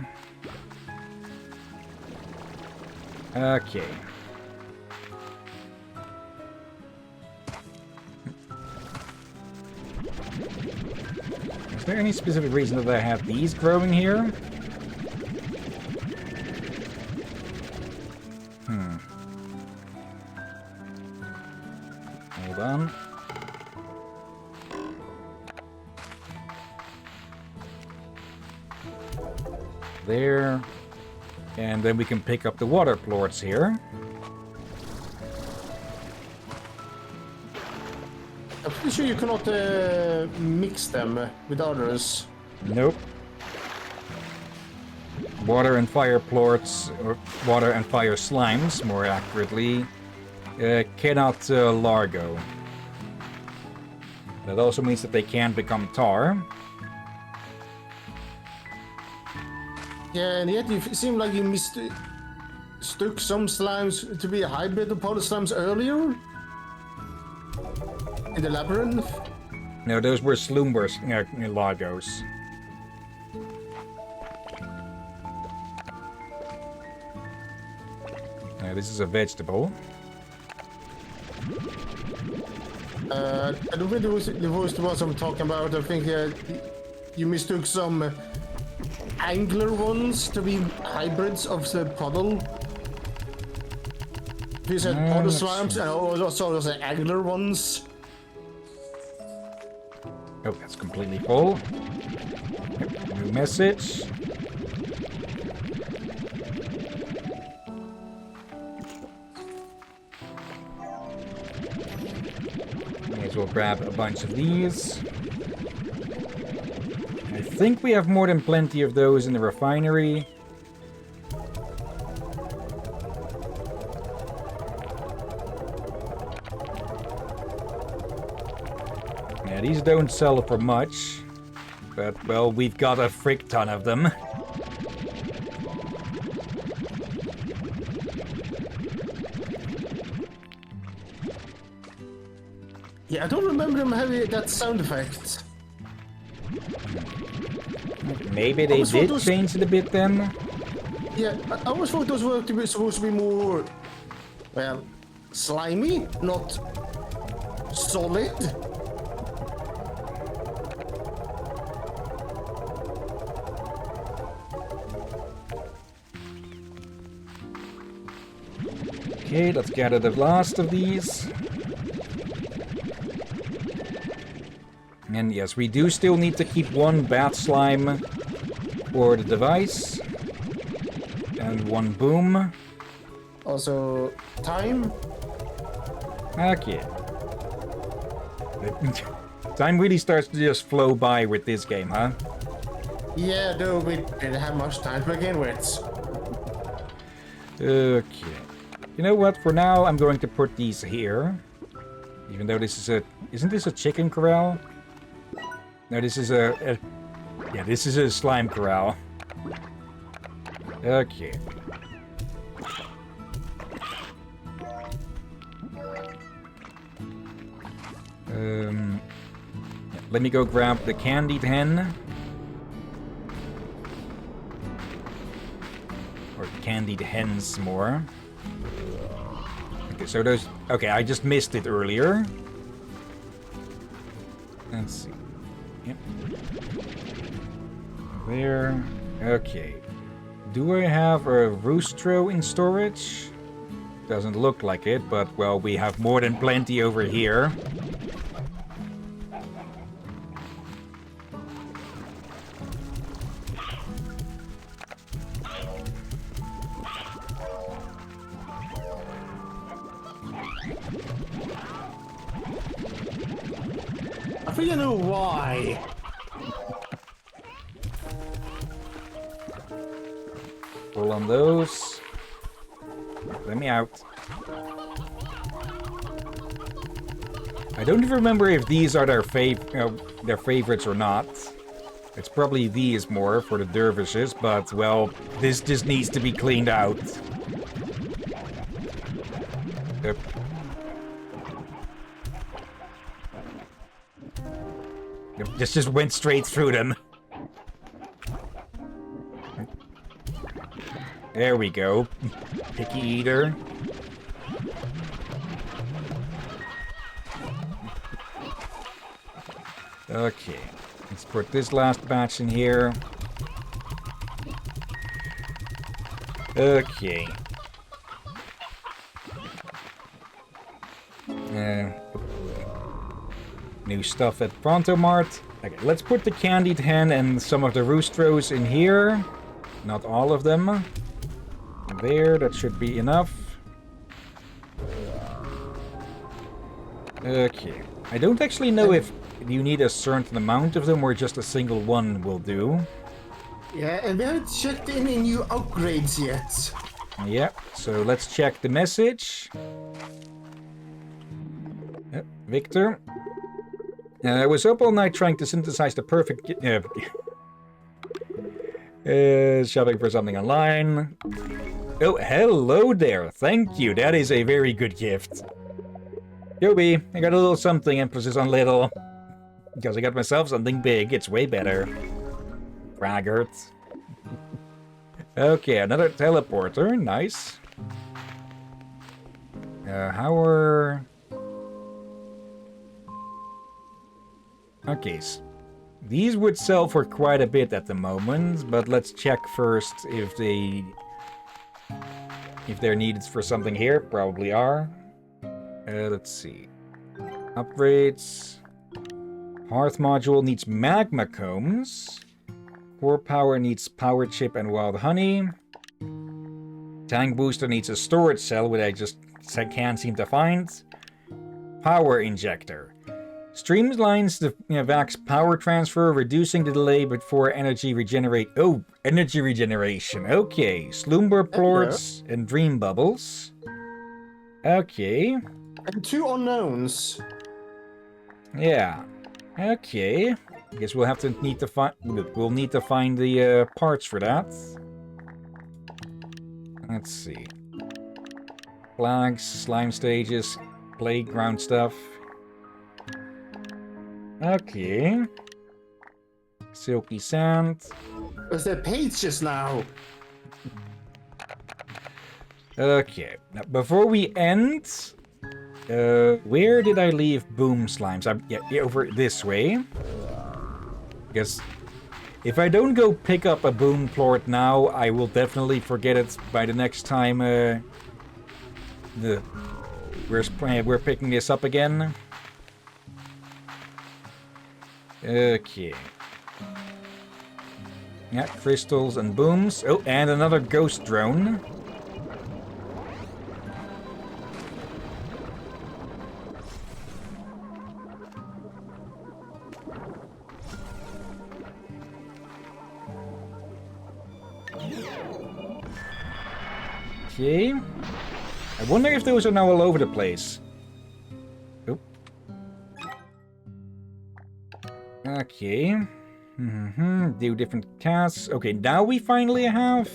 Okay. Is there any specific reason that I have these growing here? Hold on. There. And then we can pick up the water plorts here. I'm pretty sure you cannot mix them with others. Nope. Water and fire plorts, or water and fire slimes, more accurately, cannot largo. That also means that they can become tar. Yeah, and yet you seem like you mistook some slimes to be a hybrid of polar slimes earlier? In the labyrinth? No, those were Slumber Largos. This is a vegetable. I don't think it was the ones I'm talking about. I think you mistook some angler ones to be hybrids of the puddle. You said puddle slimes and also those angler ones. Oh, that's completely full. Yep, new message. May as well grab a bunch of these. I think we have more than plenty of those in the refinery. Yeah, these don't sell for much. But, well, we've got a frick ton of them. Yeah, I don't remember them having that sound effect. Maybe they did change it a bit then. Yeah, I always thought those were supposed to be more, well, slimy, not solid. Okay, let's gather the last of these. And yes, we do still need to keep one bat slime for the device. And one boom. Also, time. Okay. Time really starts to just flow by with this game, huh? Yeah, though we didn't have much time to begin with. Okay. You know what? For now, I'm going to put these here. Even though this is a... Isn't this a chicken corral? No, this is a... Yeah, this is a slime corral. Okay. Let me go grab the candied hen. Or candied hens more. Okay, so those... Okay, I just missed it earlier. Let's see. Yep. There. Okay. Do I have a roostro in storage? Doesn't look like it, but, well, we have more than plenty over here. I think I know why. Pull on those. Let me out. I don't even remember if these are their favorites or not. It's probably these more for the dervishes, but, well, this just needs to be cleaned out. Yep. This just went straight through them. There we go. Picky eater. Okay. Let's put this last batch in here. Okay. New stuff at Pronto Mart. Okay, let's put the candied hen and some of the roostros in here. Not all of them. There, that should be enough. Okay. I don't actually know if you need a certain amount of them or just a single one will do. Yeah, and we haven't checked any new upgrades yet. Yeah, so let's check the message. Victor. I was up all night trying to synthesize the perfect... shopping for something online. Oh, hello there. Thank you. That is a very good gift. Yobi, I got a little something, emphasis on little. Because I got myself something big. It's way better. Braggart. Okay, another teleporter. Nice. How are... Okay, these would sell for quite a bit at the moment, but let's check first if they're needed for something here. Probably are. Let's see. Upgrades. Hearth module needs magma combs. Core power needs power chip and wild honey. Tank booster needs a storage cell, which I just can't seem to find. power injector. Streamlines the VAC's power transfer, reducing the delay before energy regenerate. Oh, energy regeneration. Okay. Slumber plorts and dream bubbles. Okay. And 2 unknowns. Yeah. Okay. I guess we'll have to need to find. We'll need to find the parts for that. Let's see. Flags, slime stages, playground stuff. Okay. Silky sand. Was there page just now? Okay. Now, before we end, where did I leave boom slimes? Yeah, over this way. Because if I don't go pick up a boom plort now, I will definitely forget it by the next time we're picking this up again. Okay. Yeah, crystals and booms. Oh, and another ghost drone. Okay. I wonder if those are now all over the place. Oh. Okay. Do different tasks. Okay, now we finally have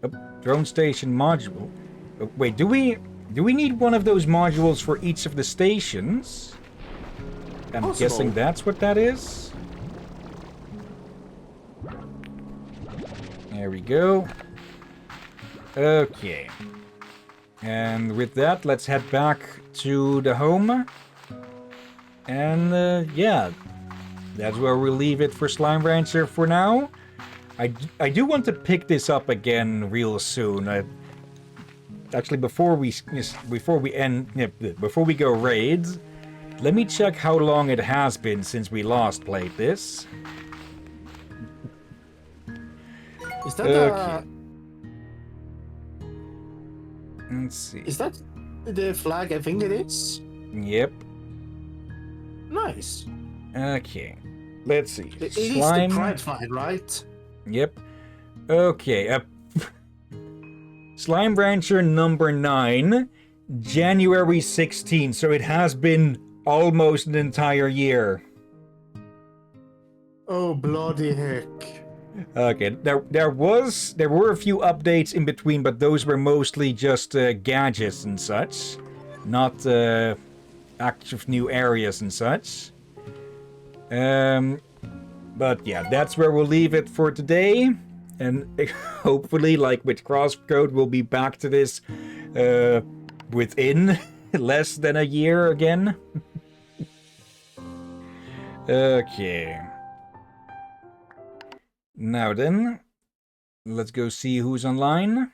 a drone station module. Oh, wait, do we need one of those modules for each of the stations? I'm guessing that's what that is. There we go. Okay. And with that, let's head back to the home. And yeah, that's where we'll leave it for Slime Rancher for now. I do want to pick this up again real soon. Actually, before we go raids, let me check how long it has been since we last played this. Is that Let's see. Is that the flag I think it is? Yep. Nice. Okay. Let's see. It is the pride flag, right? Yep. Okay. Slime Rancher number 9, January 16. So it has been almost an entire year. Oh, bloody heck. Okay, there were a few updates in between, but those were mostly just gadgets and such, not active new areas and such. But yeah, that's where we'll leave it for today, and hopefully, like with Crosscode, we'll be back to this within less than a year again. Okay. Now then, let's go see who's online.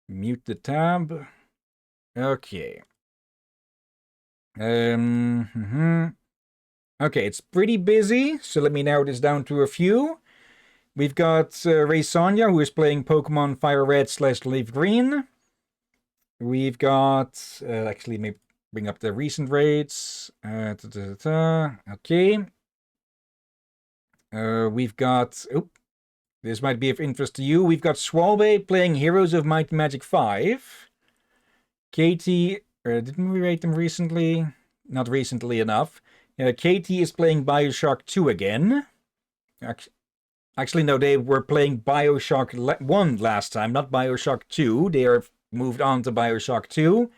Mute the tab. Okay. Okay, it's pretty busy, so let me narrow this down to a few. We've got Ray Sonia, who is playing Pokemon Fire Red / Leaf Green. We've got... actually, let me bring up the recent raids. Okay. We've got... Oh, this might be of interest to you. We've got Swalbe playing Heroes of Might and Magic 5. Katie... didn't we rate them recently? Not recently enough. Katie is playing Bioshock 2 again. Actually, no, they were playing Bioshock 1 last time, not Bioshock 2. They are moved on to Bioshock 2.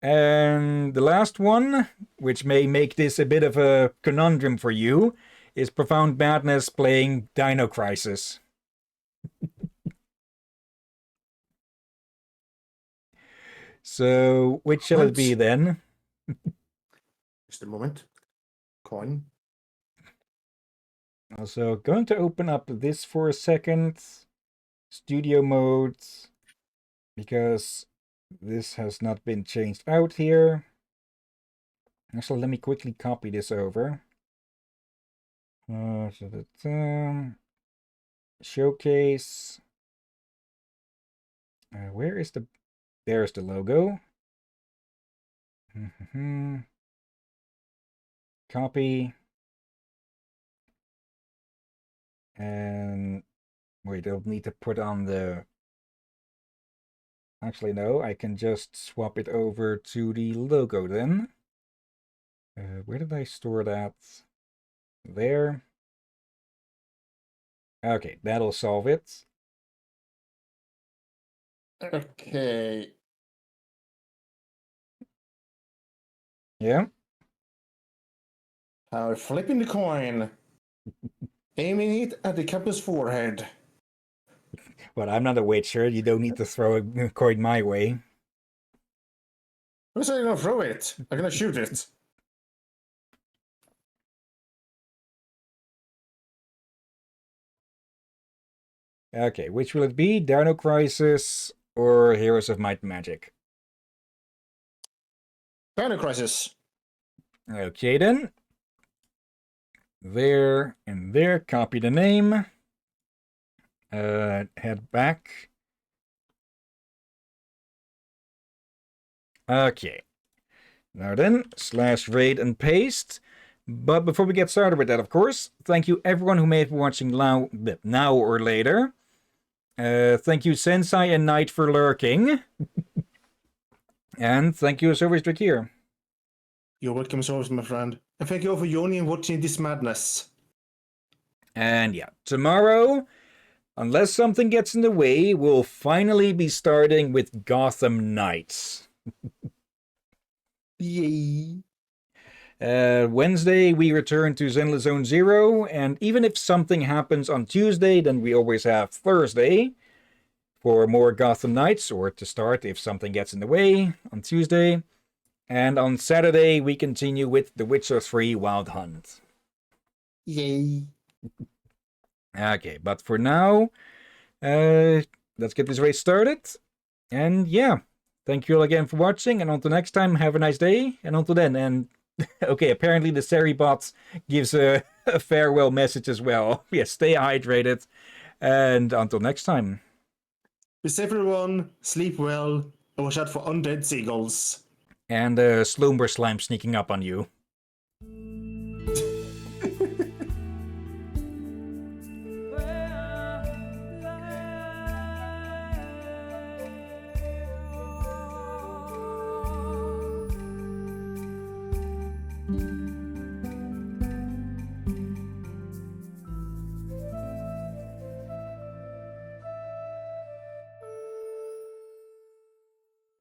And the last one, which may make this a bit of a conundrum for you, is Profound Madness playing Dino Crisis. So, which shall it be then? Just a moment. Coin. Also, going to open up this for a second. Studio mode. Because this has not been changed out here. Actually, let me quickly copy this over. Showcase. Where is the... There's the logo. Copy. And wait, I'll need to put on the... Actually, no, I can just swap it over to the logo then. Where did I store that? There. Okay, that'll solve it. Okay. Yeah. Flipping the coin. Aiming it at the captain's forehead. But I'm not a witcher. You don't need to throw a coin my way. Who said you're gonna throw it? I'm gonna shoot it. Okay, which will it be? Dino Crisis or Heroes of Might and Magic? Banner Crisis. Okay then. There and there. Copy the name. Head back. Okay. Now then, /raid and paste. But before we get started with that, of course, thank you everyone who may have been watching now or later. Thank you Sensei and Knight for lurking. And thank you as always, Drakir. You're welcome as always, my friend. And thank you all for joining and watching this madness. And yeah, tomorrow, unless something gets in the way, we'll finally be starting with Gotham Knights. Yay. Wednesday, we return to Zenless Zone Zero, and even if something happens on Tuesday, then we always have Thursday for more Gotham Knights, or to start if something gets in the way on Tuesday. And on Saturday, we continue with The Witcher 3 Wild Hunt. Yay. Okay, but for now, let's get this race started. And yeah, thank you all again for watching, and until next time, have a nice day, and until then, and okay, apparently the Seribot gives a farewell message as well. Yes, stay hydrated, and until next time. Be safe, everyone. Sleep well. And watch out for undead seagulls. And Slumber Slime sneaking up on you.